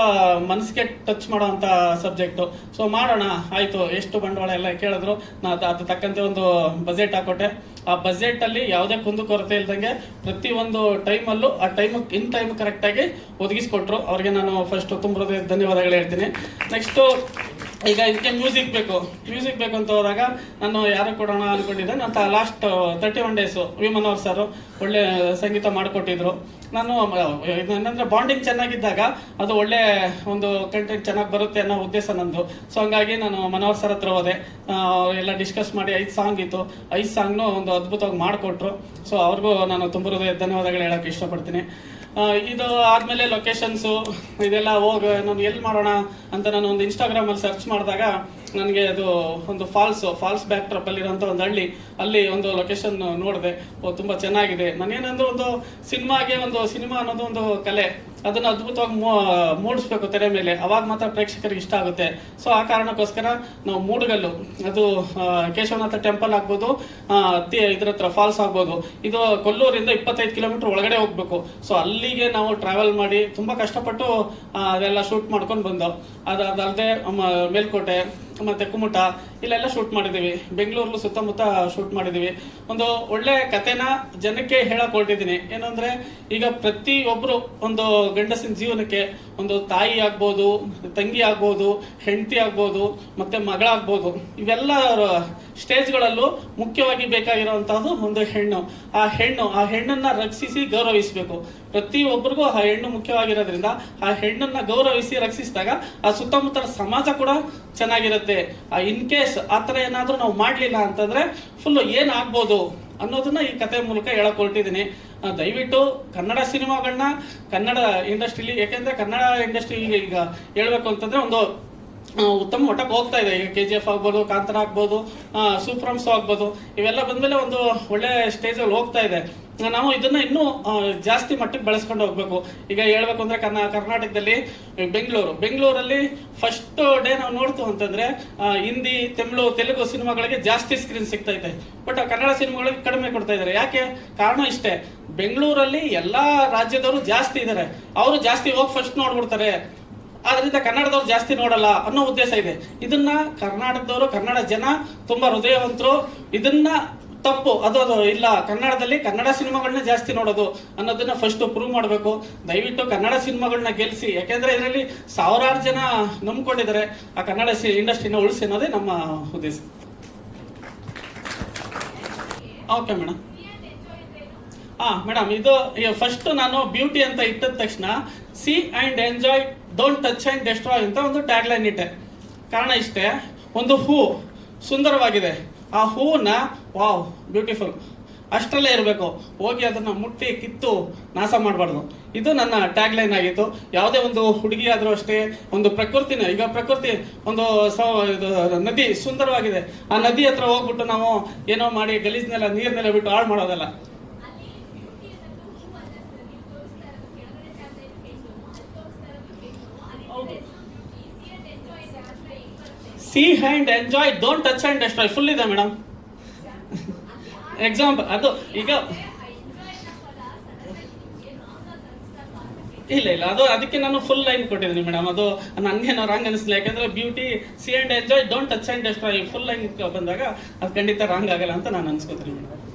ಮನಸ್ಸಿಗೆ ಟಚ್ ಮಾಡೋವಂಥ ಸಬ್ಜೆಕ್ಟು. ಸೊ ಮಾಡೋಣ ಆಯಿತು, ಎಷ್ಟು ಬಂಡವಾಳ ಎಲ್ಲ ಕೇಳಿದ್ರು. ಅದು ತಕ್ಕಂತೆ ಒಂದು ಬಜೆಟ್ ಹಾಕೊಟ್ಟೆ. ಆ ಬಜೆಟಲ್ಲಿ ಯಾವುದೇ ಕುಂದುಕೊರತೆ ಇಲ್ದಂಗೆ ಪ್ರತಿಯೊಂದು ಟೈಮಲ್ಲೂ ಆ ಟೈಮ್ ಕರೆಕ್ಟಾಗಿ ಒದಗಿಸ್ಕೊಟ್ರು. ಅವ್ರಿಗೆ ನಾನು ಫಸ್ಟು ತುಂಬ ಧನ್ಯವಾದಗಳು ಹೇಳ್ತೀನಿ. ನೆಕ್ಸ್ಟು ಈಗ ಇದಕ್ಕೆ ಮ್ಯೂಸಿಕ್ ಬೇಕು ಅಂತ ಹೋದಾಗ ನಾನು ಯಾರು ಕೊಡೋಣ ಅಂದ್ಕೊಂಡಿದ್ದೆ. ನಾನು last 31 days V Manohar sir ಒಳ್ಳೆ ಸಂಗೀತ ಮಾಡಿಕೊಟ್ಟಿದ್ರು. ನಾನು ಏನಂದರೆ ಬಾಂಡಿಂಗ್ ಚೆನ್ನಾಗಿದ್ದಾಗ ಅದು ಒಳ್ಳೆ ಒಂದು ಕಂಟೆಂಟ್ ಚೆನ್ನಾಗಿ ಬರುತ್ತೆ ಅನ್ನೋ ಉದ್ದೇಶ ನಂದು. ಸೊ ಹಂಗಾಗಿ ನಾನು ಮನೋಹರ್ ಸರ್ ಹತ್ರ ಹೋದೆ. ಎಲ್ಲ ಡಿಸ್ಕಸ್ ಮಾಡಿ 5 ಸಾಂಗ್ ಇತ್ತು. 5 ಸಾಂಗ್ನು ಒಂದು ಅದ್ಭುತವಾಗಿ ಮಾಡಿಕೊಟ್ರು. ಸೊ ಅವ್ರಿಗೂ ನಾನು ತುಂಬ ಧನ್ಯವಾದಗಳು ಹೇಳೋಕ್ಕೆ ಇಷ್ಟಪಡ್ತೀನಿ. ಇದು ಆದಮೇಲೆ ಲೊಕೇಶನ್ಸು ಇದೆಲ್ಲ ನಾನು ಎಲ್ಲಿ ಮಾಡೋಣ ಅಂತ ನಾನು ಒಂದು ಇನ್ಸ್ಟಾಗ್ರಾಮಲ್ಲಿ ಸರ್ಚ್ ಮಾಡಿದಾಗ ನನಗೆ ಅದು ಒಂದು ಫಾಲ್ಸ್ ಬ್ಯಾಕ್ ಡ್ರಾಪಲ್ಲಿರೋಂಥ ಒಂದು ಹಳ್ಳಿ, ಅಲ್ಲಿ ಒಂದು ಲೊಕೇಶನ್ ನೋಡಿದೆ. ತುಂಬ ಚೆನ್ನಾಗಿದೆ. ನಾನೇನಂದ್ರೆ ಒಂದು ಸಿನಿಮಾ ಅನ್ನೋದು ಒಂದು ಕಲೆ, ಅದನ್ನು ಅದ್ಭುತವಾಗಿ ಮೂಡಿಸ್ಬೇಕು ತೆರೆ ಮೇಲೆ, ಅವಾಗ ಮಾತ್ರ ಪ್ರೇಕ್ಷಕರಿಗೆ ಇಷ್ಟ ಆಗುತ್ತೆ. ಸೊ ಆ ಕಾರಣಕ್ಕೋಸ್ಕರ ನಾವು ಮೂಡುಗಲ್ಲು, ಅದು ಕೇಶವನಾಥ ಟೆಂಪಲ್ ಆಗ್ಬೋದು, ಇದ್ರ ಹತ್ರ ಫಾಲ್ಸ್ ಆಗ್ಬೋದು, ಇದು ಕೊಲ್ಲೂರಿಂದ 25 ಕಿಲೋಮೀಟರ್ ಒಳಗಡೆ ಹೋಗ್ಬೇಕು. ಸೊ ಅಲ್ಲಿಗೆ ನಾವು ಟ್ರಾವೆಲ್ ಮಾಡಿ ತುಂಬ ಕಷ್ಟಪಟ್ಟು ಅದೆಲ್ಲ ಶೂಟ್ ಮಾಡ್ಕೊಂಡು ಬಂದೋ. ಅದಲ್ಲದೆ ಮೇಲ್ಕೋಟೆ, ಮತ್ತು ಕುಮಟ ಇಲ್ಲೆಲ್ಲ ಶೂಟ್ ಮಾಡಿದ್ದೀವಿ. ಬೆಂಗಳೂರಲ್ಲೂ ಸುತ್ತಮುತ್ತ ಶೂಟ್ ಮಾಡಿದ್ದೀವಿ. ಒಂದು ಒಳ್ಳೆ ಕಥೆನ ಜನಕ್ಕೆ ಹೇಳಕ್ ಹೊರಟಿದ್ದೀನಿ. ಏನಂದರೆ ಈಗ ಪ್ರತಿಯೊಬ್ಬರು ಒಂದು ಗಂಡಸಿನ ಜೀವನಕ್ಕೆ ಒಂದು ತಾಯಿ ಆಗ್ಬೋದು, ತಂಗಿ ಆಗ್ಬೋದು, ಹೆಂಡತಿ ಆಗ್ಬೋದು, ಮತ್ತು ಮಗಳಾಗ್ಬೋದು, ಇವೆಲ್ಲ ಸ್ಟೇಜ್ಗಳಲ್ಲೂ ಮುಖ್ಯವಾಗಿ ಬೇಕಾಗಿರುವಂಥದ್ದು ಒಂದು ಹೆಣ್ಣು. ಆ ಹೆಣ್ಣನ್ನು ರಕ್ಷಿಸಿ ಗೌರವಿಸಬೇಕು. ಪ್ರತಿಯೊಬ್ಬರಿಗೂ ಆ ಹೆಣ್ಣು ಮುಖ್ಯವಾಗಿರೋದ್ರಿಂದ ಆ ಹೆಣ್ಣನ್ನು ಗೌರವಿಸಿ ರಕ್ಷಿಸಿದಾಗ ಆ ಸುತ್ತಮುತ್ತಲ ಸಮಾಜ ಕೂಡ ಚೆನ್ನಾಗಿರುತ್ತೆ. ಇನ್ ಕೇಸ್ ಆ ಥರ ಏನಾದರೂ ನಾವು ಮಾಡಲಿಲ್ಲ ಅಂತಂದರೆ ಫುಲ್ಲು ಏನಾಗ್ಬೋದು ಅನ್ನೋದನ್ನ ಈ ಕಥೆ ಮೂಲಕ ಹೇಳಕ್ ಹೊರಟಿದ್ದೀನಿ. ದಯವಿಟ್ಟು ಕನ್ನಡ ಸಿನಿಮಾಗಳನ್ನ ಕನ್ನಡ ಇಂಡಸ್ಟ್ರಿಲಿ, ಯಾಕೆಂದರೆ ಕನ್ನಡ ಇಂಡಸ್ಟ್ರಿ ಈಗ ಹೇಳ್ಬೇಕು ಅಂತಂದರೆ ಒಂದು ಉತ್ತಮ ಮಟ್ಟಕ್ಕೆ ಹೋಗ್ತಾ ಇದೆ. ಈಗ KGF ಆಗ್ಬೋದು, ಕಾಂತಾರ ಆಗ್ಬೋದು, ಸೂಪರ್ ಶೋ ಆಗ್ಬೋದು, ಇವೆಲ್ಲ ಬಂದಮೇಲೆ ಒಂದು ಒಳ್ಳೆ ಸ್ಟೇಜಲ್ಲಿ ಹೋಗ್ತಾ ಇದೆ. ನಾವು ಇದನ್ನ ಇನ್ನೂ ಜಾಸ್ತಿ ಮಟ್ಟಕ್ಕೆ ಬೆಳೆಸ್ಕೊಂಡು ಹೋಗ್ಬೇಕು. ಈಗ ಹೇಳ್ಬೇಕು ಅಂದರೆ ಕರ್ನಾಟಕದಲ್ಲಿ ಬೆಂಗಳೂರಲ್ಲಿ ಫಸ್ಟ್ ಡೇ ನಾವು ನೋಡ್ತು ಅಂತಂದರೆ ಹಿಂದಿ, ತೆಲುಗು ಸಿನಿಮಾಗಳಿಗೆ ಜಾಸ್ತಿ ಸ್ಕ್ರೀನ್ ಸಿಗ್ತಾ ಇದೆ. ಬಟ್ ಕನ್ನಡ ಸಿನಿಮಾಗಳಿಗೆ ಕಡಿಮೆ ಕೊಡ್ತಾ ಇದ್ದಾರೆ. ಯಾಕೆ? ಕಾರಣ ಇಷ್ಟೇ, ಬೆಂಗಳೂರಲ್ಲಿ ಎಲ್ಲ ರಾಜ್ಯದವರು ಜಾಸ್ತಿ ಇದ್ದಾರೆ, ಅವರು ಜಾಸ್ತಿ ಹೋಗಿ ಫಸ್ಟ್ ನೋಡ್ಬಿಡ್ತಾರೆ. ಆದ್ರಿಂದ ಕನ್ನಡದವ್ರು ಜಾಸ್ತಿ ನೋಡಲ್ಲ ಅನ್ನೋ ಉದ್ದೇಶ ಇದೆ. ಇದನ್ನ ಕರ್ನಾಟಕದವರು, ಕನ್ನಡ ಜನ ತುಂಬಾ ಹೃದಯವಂತರು. ಇದನ್ನ ತಪ್ಪು ಅದು ಇಲ್ಲ, ಕನ್ನಡದಲ್ಲಿ ಕನ್ನಡ ಸಿನಿಮಾಗಳನ್ನ ಜಾಸ್ತಿ ನೋಡೋದು ಅನ್ನೋದನ್ನ ಫಸ್ಟ್ ಪ್ರೂವ್ ಮಾಡಬೇಕು. ದಯವಿಟ್ಟು ಕನ್ನಡ ಸಿನಿಮಾಗಳನ್ನ ಗೆಲ್ಲಿಸಿ. ಯಾಕೆಂದ್ರೆ ಇದರಲ್ಲಿ ಸಾವಿರಾರು ಜನ ನಂಬ್ಕೊಂಡಿದ್ದಾರೆ. ಆ ಕನ್ನಡ ಇಂಡಸ್ಟ್ರಿನ ಉಳಿಸಿ ಅನ್ನೋದೇ ನಮ್ಮ ಉದ್ದೇಶ. Okay madam. ಮೇಡಮ್, ಇದು ಫಸ್ಟ್ ನಾನು ಬ್ಯೂಟಿ ಅಂತ ಇಟ್ಟಿದ ತಕ್ಷಣ C and enjoy, don't touch and destroy ಅಂತ ಒಂದು ಟ್ಯಾಗ್ಲೈನ್ ಇಟ್ಟೆ. ಕಾರಣ ಇಷ್ಟೇ, ಒಂದು ಹೂ ಸುಂದರವಾಗಿದೆ, ಆ ಹೂವನ್ನ ವಾವ್ ಬ್ಯೂಟಿಫುಲ್ ಅಷ್ಟರಲ್ಲೇ ಇರಬೇಕು, ಹೋಗಿ ಅದನ್ನು ಮುಟ್ಟಿ ಕಿತ್ತು ನಾಶ ಮಾಡಬಾರ್ದು. ಇದು ನನ್ನ ಟ್ಯಾಗ್ಲೈನ್ ಆಗಿತ್ತು. ಯಾವುದೇ ಒಂದು ಹುಡುಗಿ ಆದರೂ ಅಷ್ಟೇ, ಒಂದು ಪ್ರಕೃತಿನ, ಈಗ ಪ್ರಕೃತಿ ಒಂದು ನದಿ ಸುಂದರವಾಗಿದೆ, ಆ ನದಿ ಹತ್ರ ಹೋಗ್ಬಿಟ್ಟು ನಾವು ಏನೋ ಮಾಡಿ ಗಲೀಜ್ನೆಲ್ಲ ನೀರ್ನೆಲ್ಲ ಬಿಟ್ಟು ಹಾಳು ಮಾಡೋದಲ್ಲ. C and enjoy, don't touch and destroy full ಇದೆ ಮೇಡಮ್. ಎಕ್ಸಾಂಪಲ್ ಅದು ಈಗ ಇಲ್ಲ ಅದು ಅದಕ್ಕೆ ನಾನು ಫುಲ್ ಲೈನ್ ಕೊಟ್ಟಿದ್ದೀನಿ ಮೇಡಮ್. ಅದು ನನಗೇನೋ ರಾಂಗ್ ಅನಿಸ್ಲಿಲ್ಲ. ಯಾಕಂದ್ರೆ beauty, C and enjoy, don't touch and destroy full line ಬಂದಾಗ ಅದು ಖಂಡಿತ ರಾಂಗ್ ಆಗಲ್ಲ ಅಂತ ನಾನು ಅನ್ಸ್ಕೊತೀನಿ ಮೇಡಮ್.